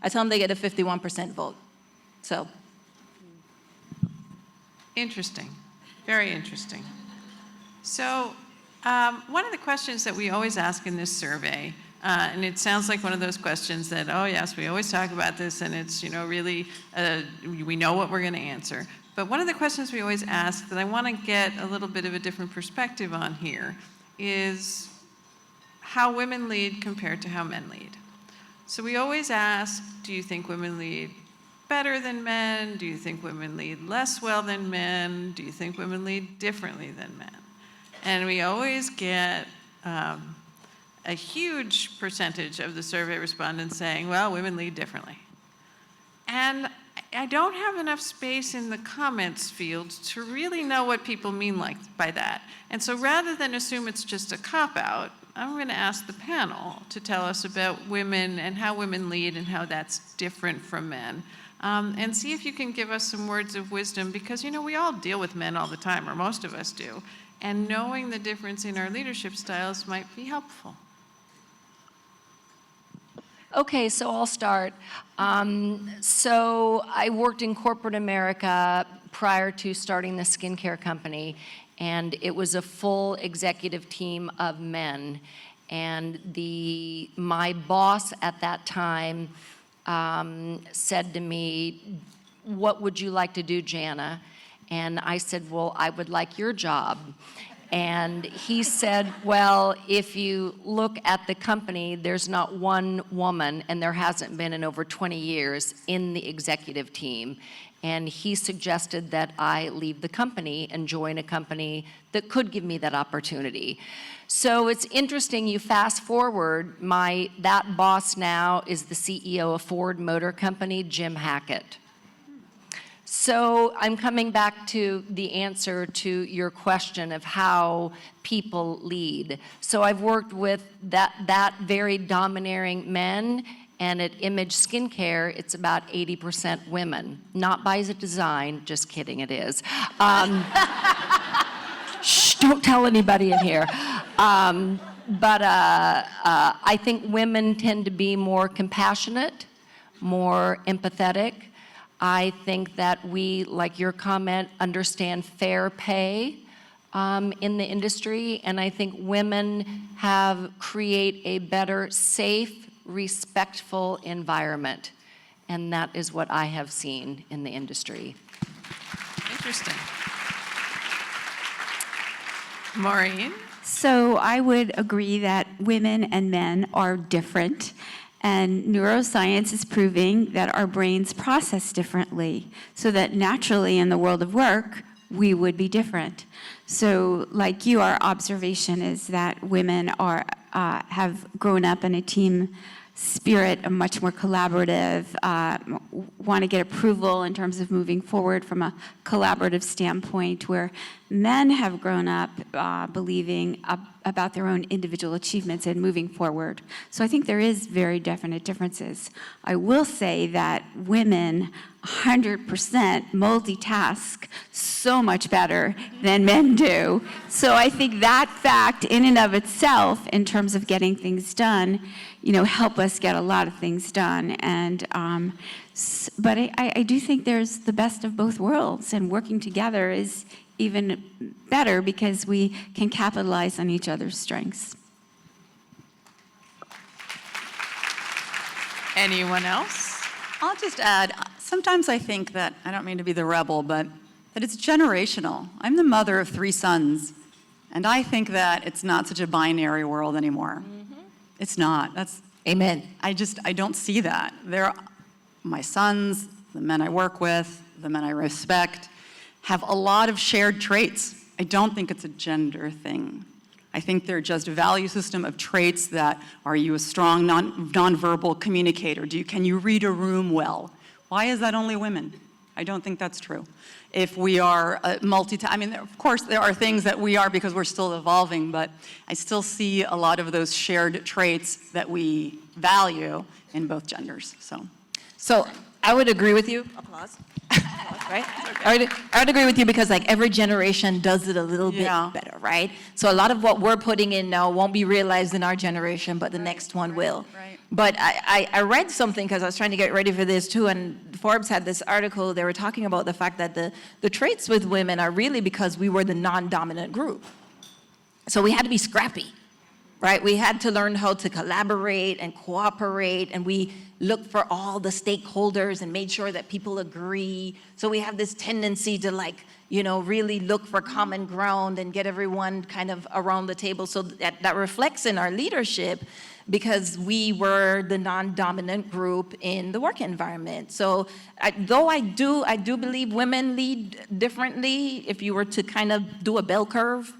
I tell them they get a 51% vote. So. Interesting, very interesting. So one of the questions that we always ask in this survey, and it sounds like one of those questions that, oh yes, we always talk about this, and it's, you know, really, we know what we're going to answer. But one of the questions we always ask that I want to get a little bit of a different perspective on here is how women lead compared to how men lead. So we always ask, do you think women lead better than men? Do you think women lead less well than men? Do you think women lead differently than men? And we always get a huge percentage of the survey respondents saying, well, women lead differently. And I don't have enough space in the comments field to really know what people mean by that. And so rather than assume it's just a cop-out, I'm going to ask the panel to tell us about women and how women lead and how that's different from men. And see if you can give us some words of wisdom, because, you know, we all deal with men all the time, or most of us do. And knowing the difference in our leadership styles might be helpful. Okay, so I'll start. So I worked in corporate America prior to starting the skincare company, and it was a full executive team of men. And my boss at that time said to me, "What would you like to do, Jana?" And I said, "Well, I would like your job." And he said, "Well, if you look at the company, there's not one woman, and there hasn't been in over 20 years, in the executive team." And he suggested that I leave the company and join a company that could give me that opportunity. So it's interesting, you fast forward, that boss now is the CEO of Ford Motor Company, Jim Hackett. So I'm coming back to the answer to your question of how people lead. So I've worked with that very domineering men, and at Image Skincare, it's about 80% women. Not by design, just kidding, it is. Shh, don't tell anybody in here. But I think women tend to be more compassionate, more empathetic. I think that we, like your comment, understand fair pay. in the industry, and I think women have create a better, safe, respectful environment. And that is what I have seen in the industry. Interesting. Maureen? So I would agree that women and men are different, and neuroscience is proving that our brains process differently, so that naturally in the world of work, we would be different. So like you, our observation is that women are have grown up in a team spirit, a much more collaborative, want to get approval in terms of moving forward from a collaborative standpoint, where men have grown up believing about their own individual achievements and moving forward. So I think there is very definite differences. I will say that women 100% multitask so much better than men do. So I think that fact in and of itself, in terms of getting things done, help us get a lot of things done. And but I do think there's the best of both worlds, and working together is even better because we can capitalize on each other's strengths. Anyone else? I'll just add, sometimes I think that, I don't mean to be the rebel, but that it's generational. I'm the mother of 3 sons, and I think that it's not such a binary world anymore. It's not. Amen. I don't see that. My sons, the men I work with, the men I respect, have a lot of shared traits. I don't think it's a gender thing. I think they're just a value system of traits that, are you a strong nonverbal communicator? Can you read a room well? Why is that only women? I don't think that's true. If we are of course there are things that we are because we're still evolving, but I still see a lot of those shared traits that we value in both genders, So I would agree with you. Applause. Right? I would agree with you because every generation does it a little bit better, right? So a lot of what we're putting in now won't be realized in our generation, but the next one will. Right. But I read something because I was trying to get ready for this too, and Forbes had this article. They were talking about the fact that the traits with women are really because we were the non-dominant group. So we had to be scrappy. Right? We had to learn how to collaborate and cooperate, and we looked for all the stakeholders and made sure that people agree. So we have this tendency to really look for common ground and get everyone kind of around the table. So that reflects in our leadership because we were the non-dominant group in the work environment. So though I do believe women lead differently if you were to kind of do a bell curve.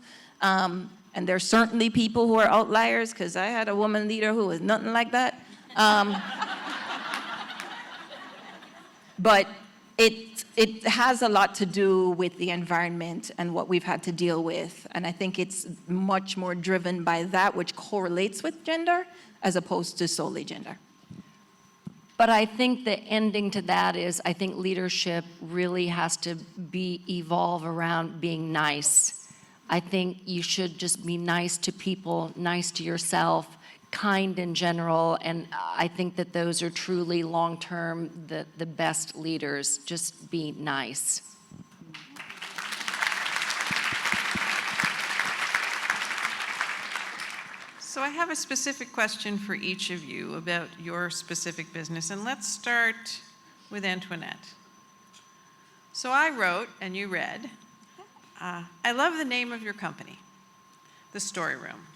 And there's certainly people who are outliers, because I had a woman leader who was nothing like that. But it has a lot to do with the environment and what we've had to deal with. And I think it's much more driven by that, which correlates with gender, as opposed to solely gender. But I think the ending to that is, I think leadership really has to evolve around being nice. I think you should just be nice to people, nice to yourself, kind in general, and I think that those are truly long-term the best leaders. Just be nice. So I have a specific question for each of you about your specific business, and let's start with Antoinette. So I wrote, and you read, I love the name of your company, The Story Room.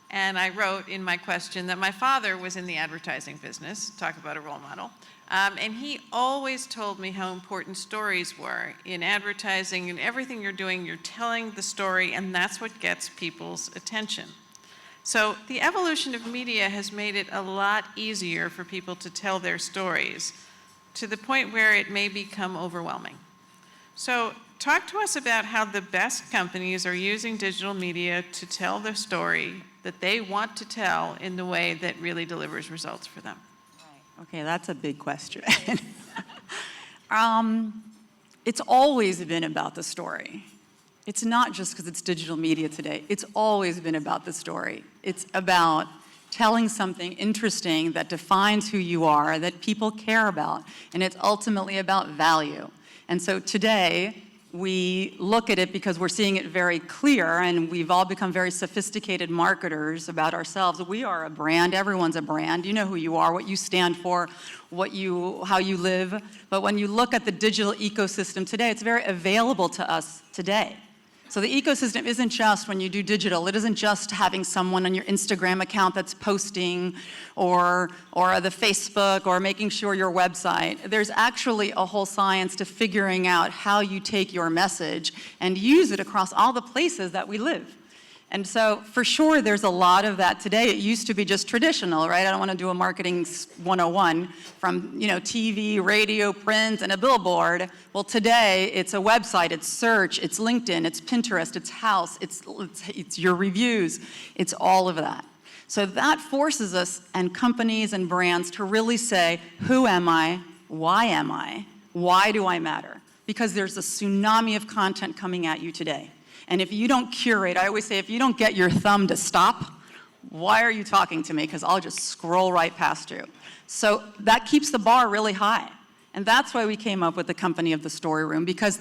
And I wrote in my question that my father was in the advertising business, talk about a role model, and he always told me how important stories were in advertising and everything you're doing, you're telling the story, and that's what gets people's attention. So the evolution of media has made it a lot easier for people to tell their stories to the point where it may become overwhelming. So talk to us about how the best companies are using digital media to tell the story that they want to tell in the way that really delivers results for them. Okay, that's a big question. It's always been about the story. It's not just because it's digital media today. It's always been about the story. It's about telling something interesting that defines who you are, that people care about, and it's ultimately about value. And so today, we look at it because we're seeing it very clear, and we've all become very sophisticated marketers about ourselves. We are a brand. Everyone's a brand. You know who you are, what you stand for, how you live. But when you look at the digital ecosystem today, it's very available to us today. So the ecosystem isn't just when you do digital. It isn't just having someone on your Instagram account that's posting or the Facebook or making sure your website. There's actually a whole science to figuring out how you take your message and use it across all the places that we live. And so for sure, there's a lot of that today. It used to be just traditional, right? I don't want to do a marketing 101 from, TV, radio, print, and a billboard. Well, today, it's a website, it's search, it's LinkedIn, it's Pinterest, it's House, it's your reviews, it's all of that. So that forces us and companies and brands to really say, who am I? Why do I matter? Because there's a tsunami of content coming at you today. And if you don't curate, I always say, if you don't get your thumb to stop, why are you talking to me? Because I'll just scroll right past you. So that keeps the bar really high. And that's why we came up with the company of the Story Room, because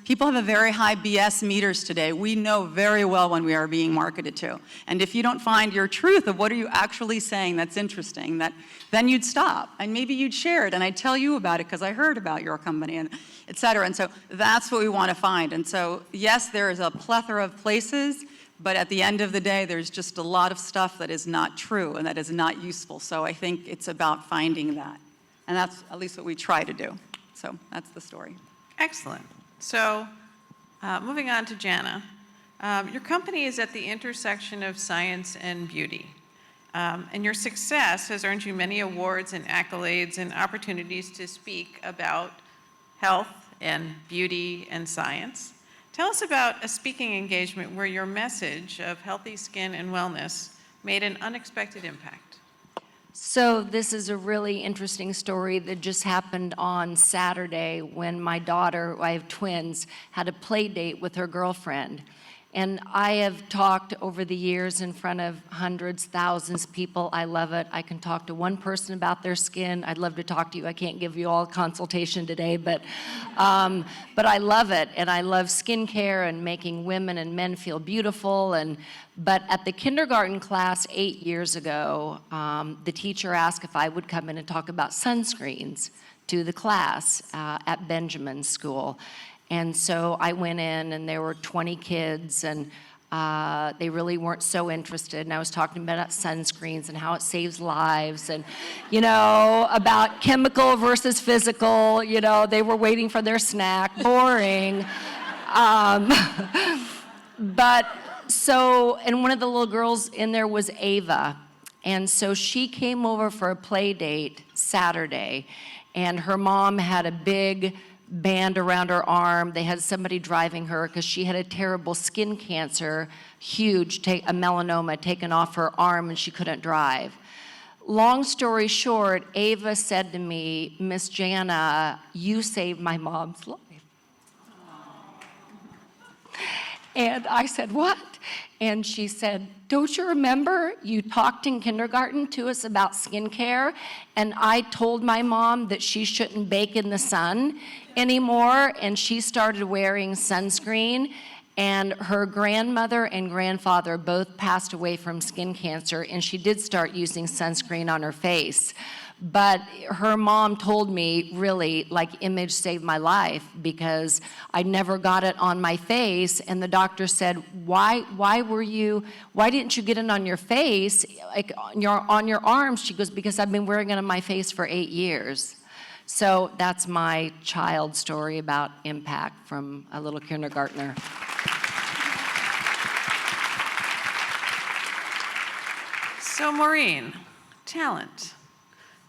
people have a very high BS meters today. We know very well when we are being marketed to. And if you don't find your truth of what are you actually saying that's interesting, then you'd stop. And maybe you'd share it, and I'd tell you about it because I heard about your company, and et cetera. And so that's what we want to find. And so, yes, there is a plethora of places, but at the end of the day, there's just a lot of stuff that is not true and that is not useful. So I think it's about finding that. And that's at least what we try to do. So that's the story. Excellent. So moving on to Jana. Your company is at the intersection of science and beauty. And your success has earned you many awards and accolades and opportunities to speak about health and beauty and science. Tell us about a speaking engagement where your message of healthy skin and wellness made an unexpected impact. So this is a really interesting story that just happened on Saturday when my daughter, I have twins, had a play date with her girlfriend. And I have talked over the years in front of hundreds, thousands of people. I love it. I can talk to one person about their skin. I'd love to talk to you. I can't give you all a consultation today, but I love it. And I love skincare and making women and men feel beautiful. But at the kindergarten class 8 years ago, the teacher asked if I would come in and talk about sunscreens to the class at Benjamin's school. And so I went in, and there were 20 kids, and they really weren't so interested. And I was talking about sunscreens and how it saves lives, and, about chemical versus physical. They were waiting for their snack. Boring. And one of the little girls in there was Ava. And so she came over for a play date Saturday, and her mom had a big band around her arm. They had somebody driving her because she had a terrible skin cancer, huge, a melanoma taken off her arm, and she couldn't drive. Long story short, Ava said to me, "Miss Jana, you saved my mom's life." And I said, "What?" And she said, "Don't you remember you talked in kindergarten to us about skincare? And I told my mom that she shouldn't bake in the sun anymore, and she started wearing sunscreen. And her grandmother and grandfather both passed away from skin cancer, and she did start using sunscreen on her face. But her mom told me, really, image saved my life, because I never got it on my face. And the doctor said, why didn't you get it on your face, on your arms?" She goes, "Because I've been wearing it on my face for 8 years. So that's my child story about impact from a little kindergartner. So Maureen, talent.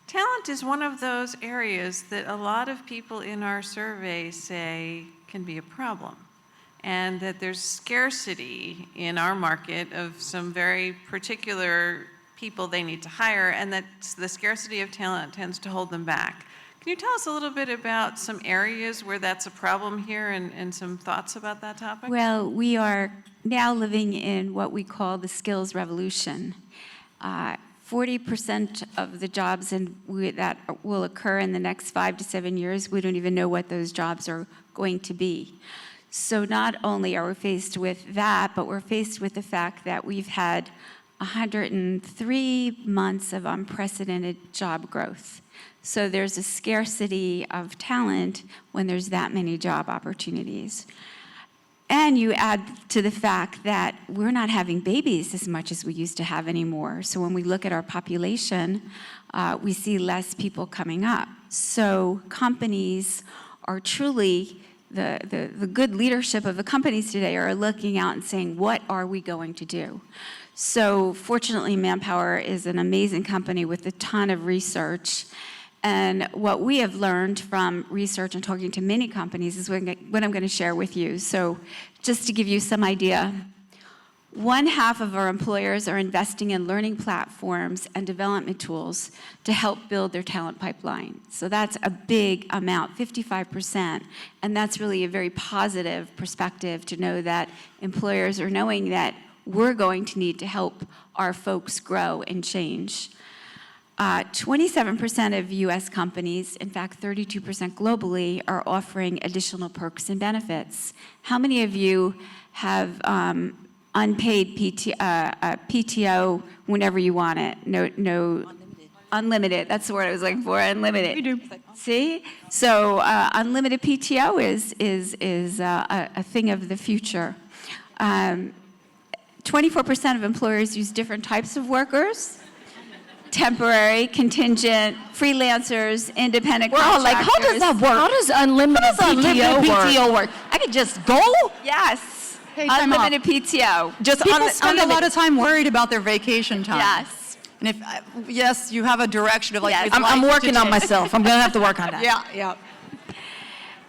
Talent is one of those areas that a lot of people in our survey say can be a problem, and that there's scarcity in our market of some very particular people they need to hire, and that the scarcity of talent tends to hold them back. Can you tell us a little bit about some areas where that's a problem here, and some thoughts about that topic? Well, we are now living in what we call the skills revolution. 40% of the jobs that will occur in the next 5 to 7 years, we don't even know what those jobs are going to be. So not only are we faced with that, but we're faced with the fact that we've had 103 months of unprecedented job growth. So there's a scarcity of talent when there's that many job opportunities. And you add to the fact that we're not having babies as much as we used to have anymore. So when we look at our population, we see less people coming up. So companies are truly, the good leadership of the companies today are looking out and saying, what are we going to do? So fortunately, Manpower is an amazing company with a ton of research. And what we have learned from research and talking to many companies is what I'm going to share with you. So just to give you some idea, 1/2 of our employers are investing in learning platforms and development tools to help build their talent pipeline. So that's a big amount, 55%. And that's really a very positive perspective to know that employers are knowing that we're going to need to help our folks grow and change. 27% of US companies, in fact 32% globally, are offering additional perks and benefits. How many of you have unpaid PTO whenever you want it? No, unlimited. That's the word I was looking for, unlimited. We do. See? So unlimited PTO is a thing of the future. 24% of employers use different types of workers. Temporary, contingent, freelancers, independent We're all like, contractors. how does that work? How does unlimited PTO work? I could just go? Yes. Hey, time out. Unlimited PTO. Just People spend a lot of time worried about their vacation time. Yes. And if, yes, you have a direction of like, Yes. we'd I'm like to working on take- myself. I'm going to have to work on that. Yeah.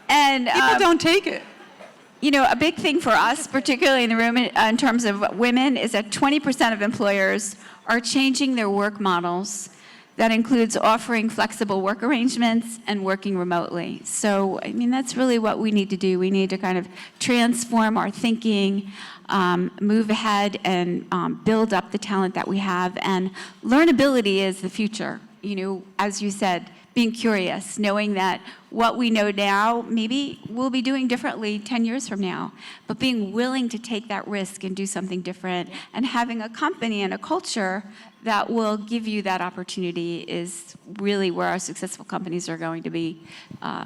And People don't take it. you know, a big thing for us, particularly in the room in terms of women, is that 20% of employers are changing their work models. That includes offering flexible work arrangements and working remotely. So, I mean, that's really what we need to do. We need to kind of transform our thinking, move ahead and build up the talent that we have. And learnability is the future. You know, as you said, being curious, knowing that what we know now, maybe we'll be doing differently 10 years from now, but being willing to take that risk and do something different and having a company and a culture that will give you that opportunity is really where our successful companies are going to be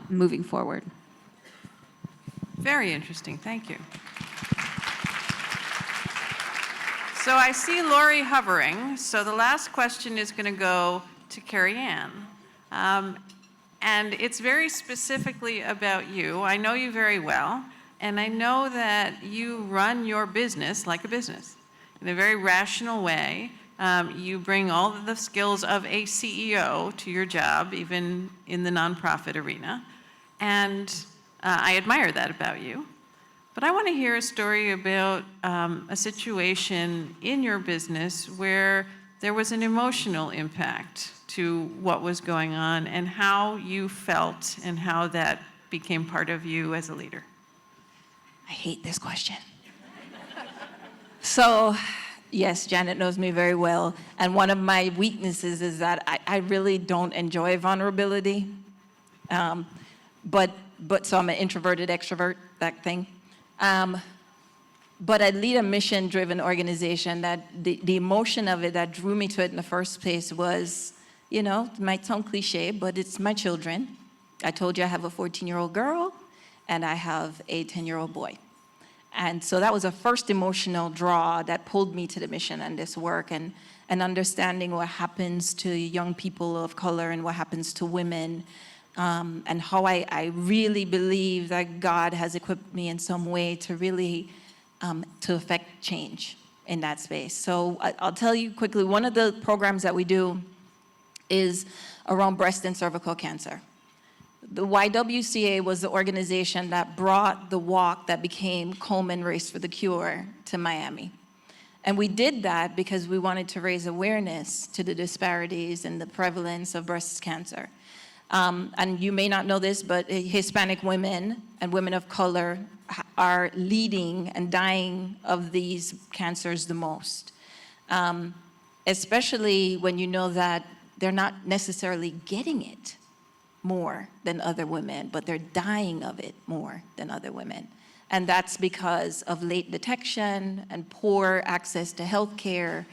moving forward. Very interesting, thank you. So I see Lori hovering, so the last question is going to go to Carrie Ann. And it's very specifically about you. I know you very well, and I know that you run your business like a business in a very rational way. You bring all of the skills of a CEO to your job, even in the nonprofit arena. And I admire that about you. But I want to hear a story about a situation in your business where there was an emotional impact to what was going on and how you felt and how that became part of you as a leader. I hate this question. So, yes, Janet knows me very well, and one of my weaknesses is that I really don't enjoy vulnerability. But so I'm an introverted extrovert, that thing. But I lead a mission-driven organization that the emotion of it that drew me to it in the first place was, you know, it might sound cliche, but it's my children. I told you I have a 14-year-old girl, and I have a 10-year-old boy. And so that was a first emotional draw that pulled me to the mission and this work, and understanding what happens to young people of color and what happens to women, and how I really believe that God has equipped me in some way to really to affect change in that space. So I'll tell you quickly, one of the programs that we do is around breast and cervical cancer. The YWCA was the organization that brought the walk that became Komen Race for the Cure to Miami. And we did that because we wanted to raise awareness to the disparities and the prevalence of breast cancer. And you may not know this, but Hispanic women and women of color are leading and dying of these cancers the most. Especially when you know that they're not necessarily getting it more than other women, but they're dying of it more than other women. And that's because of late detection and poor access to health care,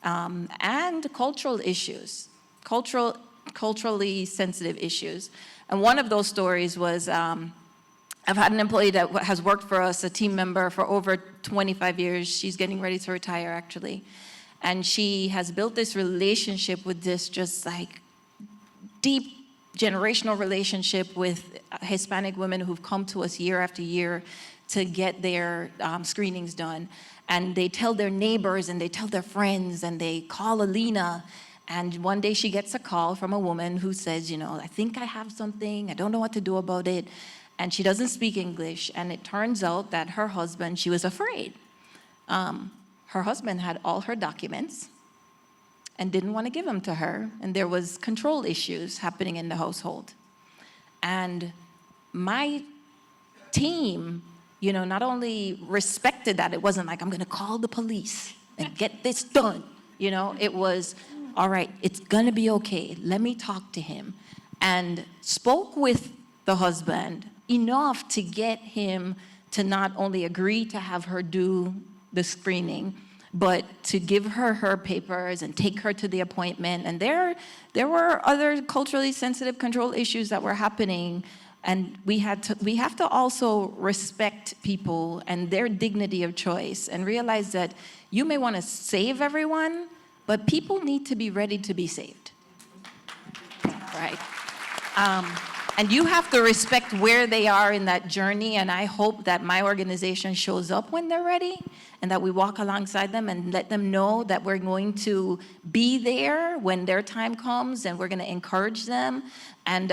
and cultural issues, culturally sensitive issues. And one of those stories was, I've had an employee that has worked for us, a team member, for over 25 years. She's getting ready to retire, actually. And she has built this relationship with this just like deep generational relationship with Hispanic women who've come to us year after year to get their screenings done. And they tell their neighbors and they tell their friends and they call Alina. And one day she gets a call from a woman who says, I think I have something, I don't know what to do about it. And she doesn't speak English. And it turns out that her husband, she was afraid. Her husband had all her documents and didn't want to give them to her. And there was control issues happening in the household. And my team, not only respected that, it wasn't like, I'm going to call the police and get this done. It was, all right, it's going to be okay. Let me talk to him. And spoke with the husband enough to get him to not only agree to have her do the screening, but to give her her papers and take her to the appointment. And there were other culturally sensitive control issues that were happening. And we have to also respect people and their dignity of choice and realize that you may want to save everyone, but people need to be ready to be saved, right? And you have to respect where they are in that journey, and I hope that my organization shows up when they're ready and that we walk alongside them and let them know that we're going to be there when their time comes, and we're going to encourage them and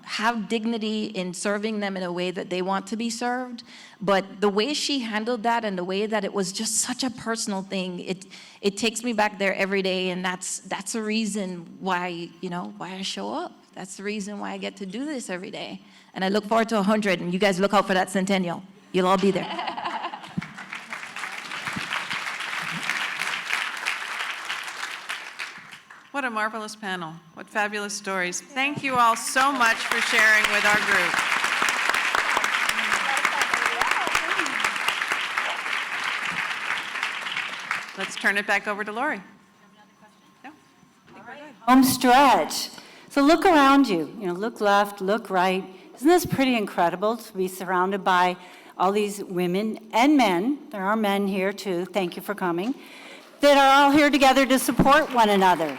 have dignity in serving them in a way that they want to be served. But the way she handled that and the way that it was just such a personal thing, it takes me back there every day, and that's a reason why, why I show up. That's the reason why I get to do this every day. And I look forward to 100, and you guys look out for that centennial. You'll all be there. What a marvelous panel. What fabulous stories. Thank you all so much for sharing with our group. Let's turn it back over to Lori. No? Home stretch. So look around you, look left, look right. Isn't this pretty incredible to be surrounded by all these women and men? There are men here too, thank you for coming, that are all here together to support one another.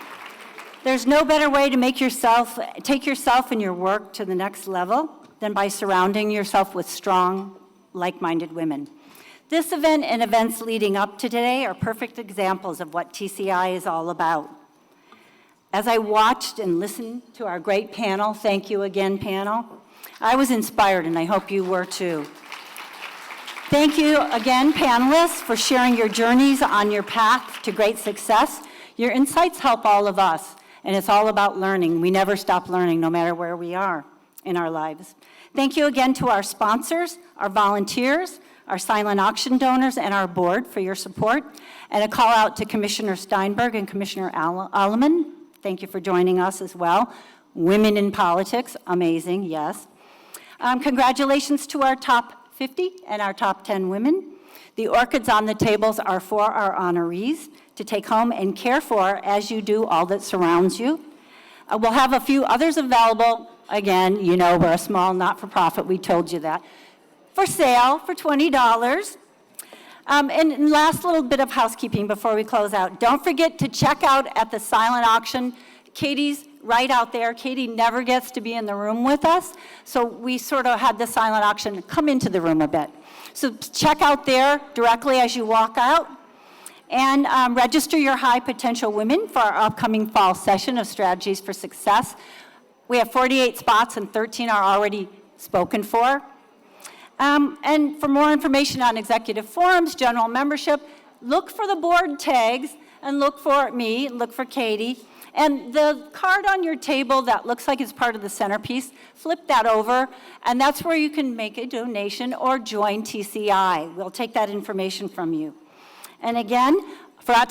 There's no better way to take yourself and your work to the next level than by surrounding yourself with strong, like-minded women. This event and events leading up to today are perfect examples of what TCI is all about. As I watched and listened to our great panel, thank you again, panel, I was inspired, and I hope you were too. Thank you again, panelists, for sharing your journeys on your path to great success. Your insights help all of us, and it's all about learning. We never stop learning, no matter where we are in our lives. Thank you again to our sponsors, our volunteers, our silent auction donors, and our board for your support. And a call out to Commissioner Steinberg and Commissioner Alleman. Thank you for joining us as well. Women in politics, amazing, yes. Congratulations to our top 50 and our top 10 women. The orchids on the tables are for our honorees to take home and care for as you do all that surrounds you. We'll have a few others available. Again, we're a small not-for-profit, we told you that. For sale for $20. And last little bit of housekeeping before we close out. Don't forget to check out at the silent auction. Katie's right out there. Katie never gets to be in the room with us, so we sort of had the silent auction come into the room a bit. So check out there directly as you walk out. And register your high potential women for our upcoming fall session of Strategies for Success. We have 48 spots and 13 are already spoken for. And for more information on executive forums, general membership, look for the board tags and look for me, look for Katie. And the card on your table that looks like it's part of the centerpiece, flip that over, and that's where you can make a donation or join TCI. We'll take that information from you. And again, forgot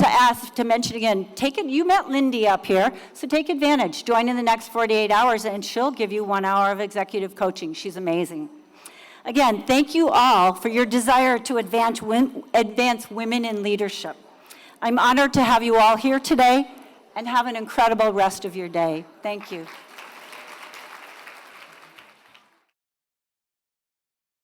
to mention again, you met Lindy up here, so take advantage. Join in the next 48 hours, and she'll give you 1 hour of executive coaching. She's amazing. Again, thank you all for your desire to advance women in leadership. I'm honored to have you all here today, and have an incredible rest of your day. Thank you.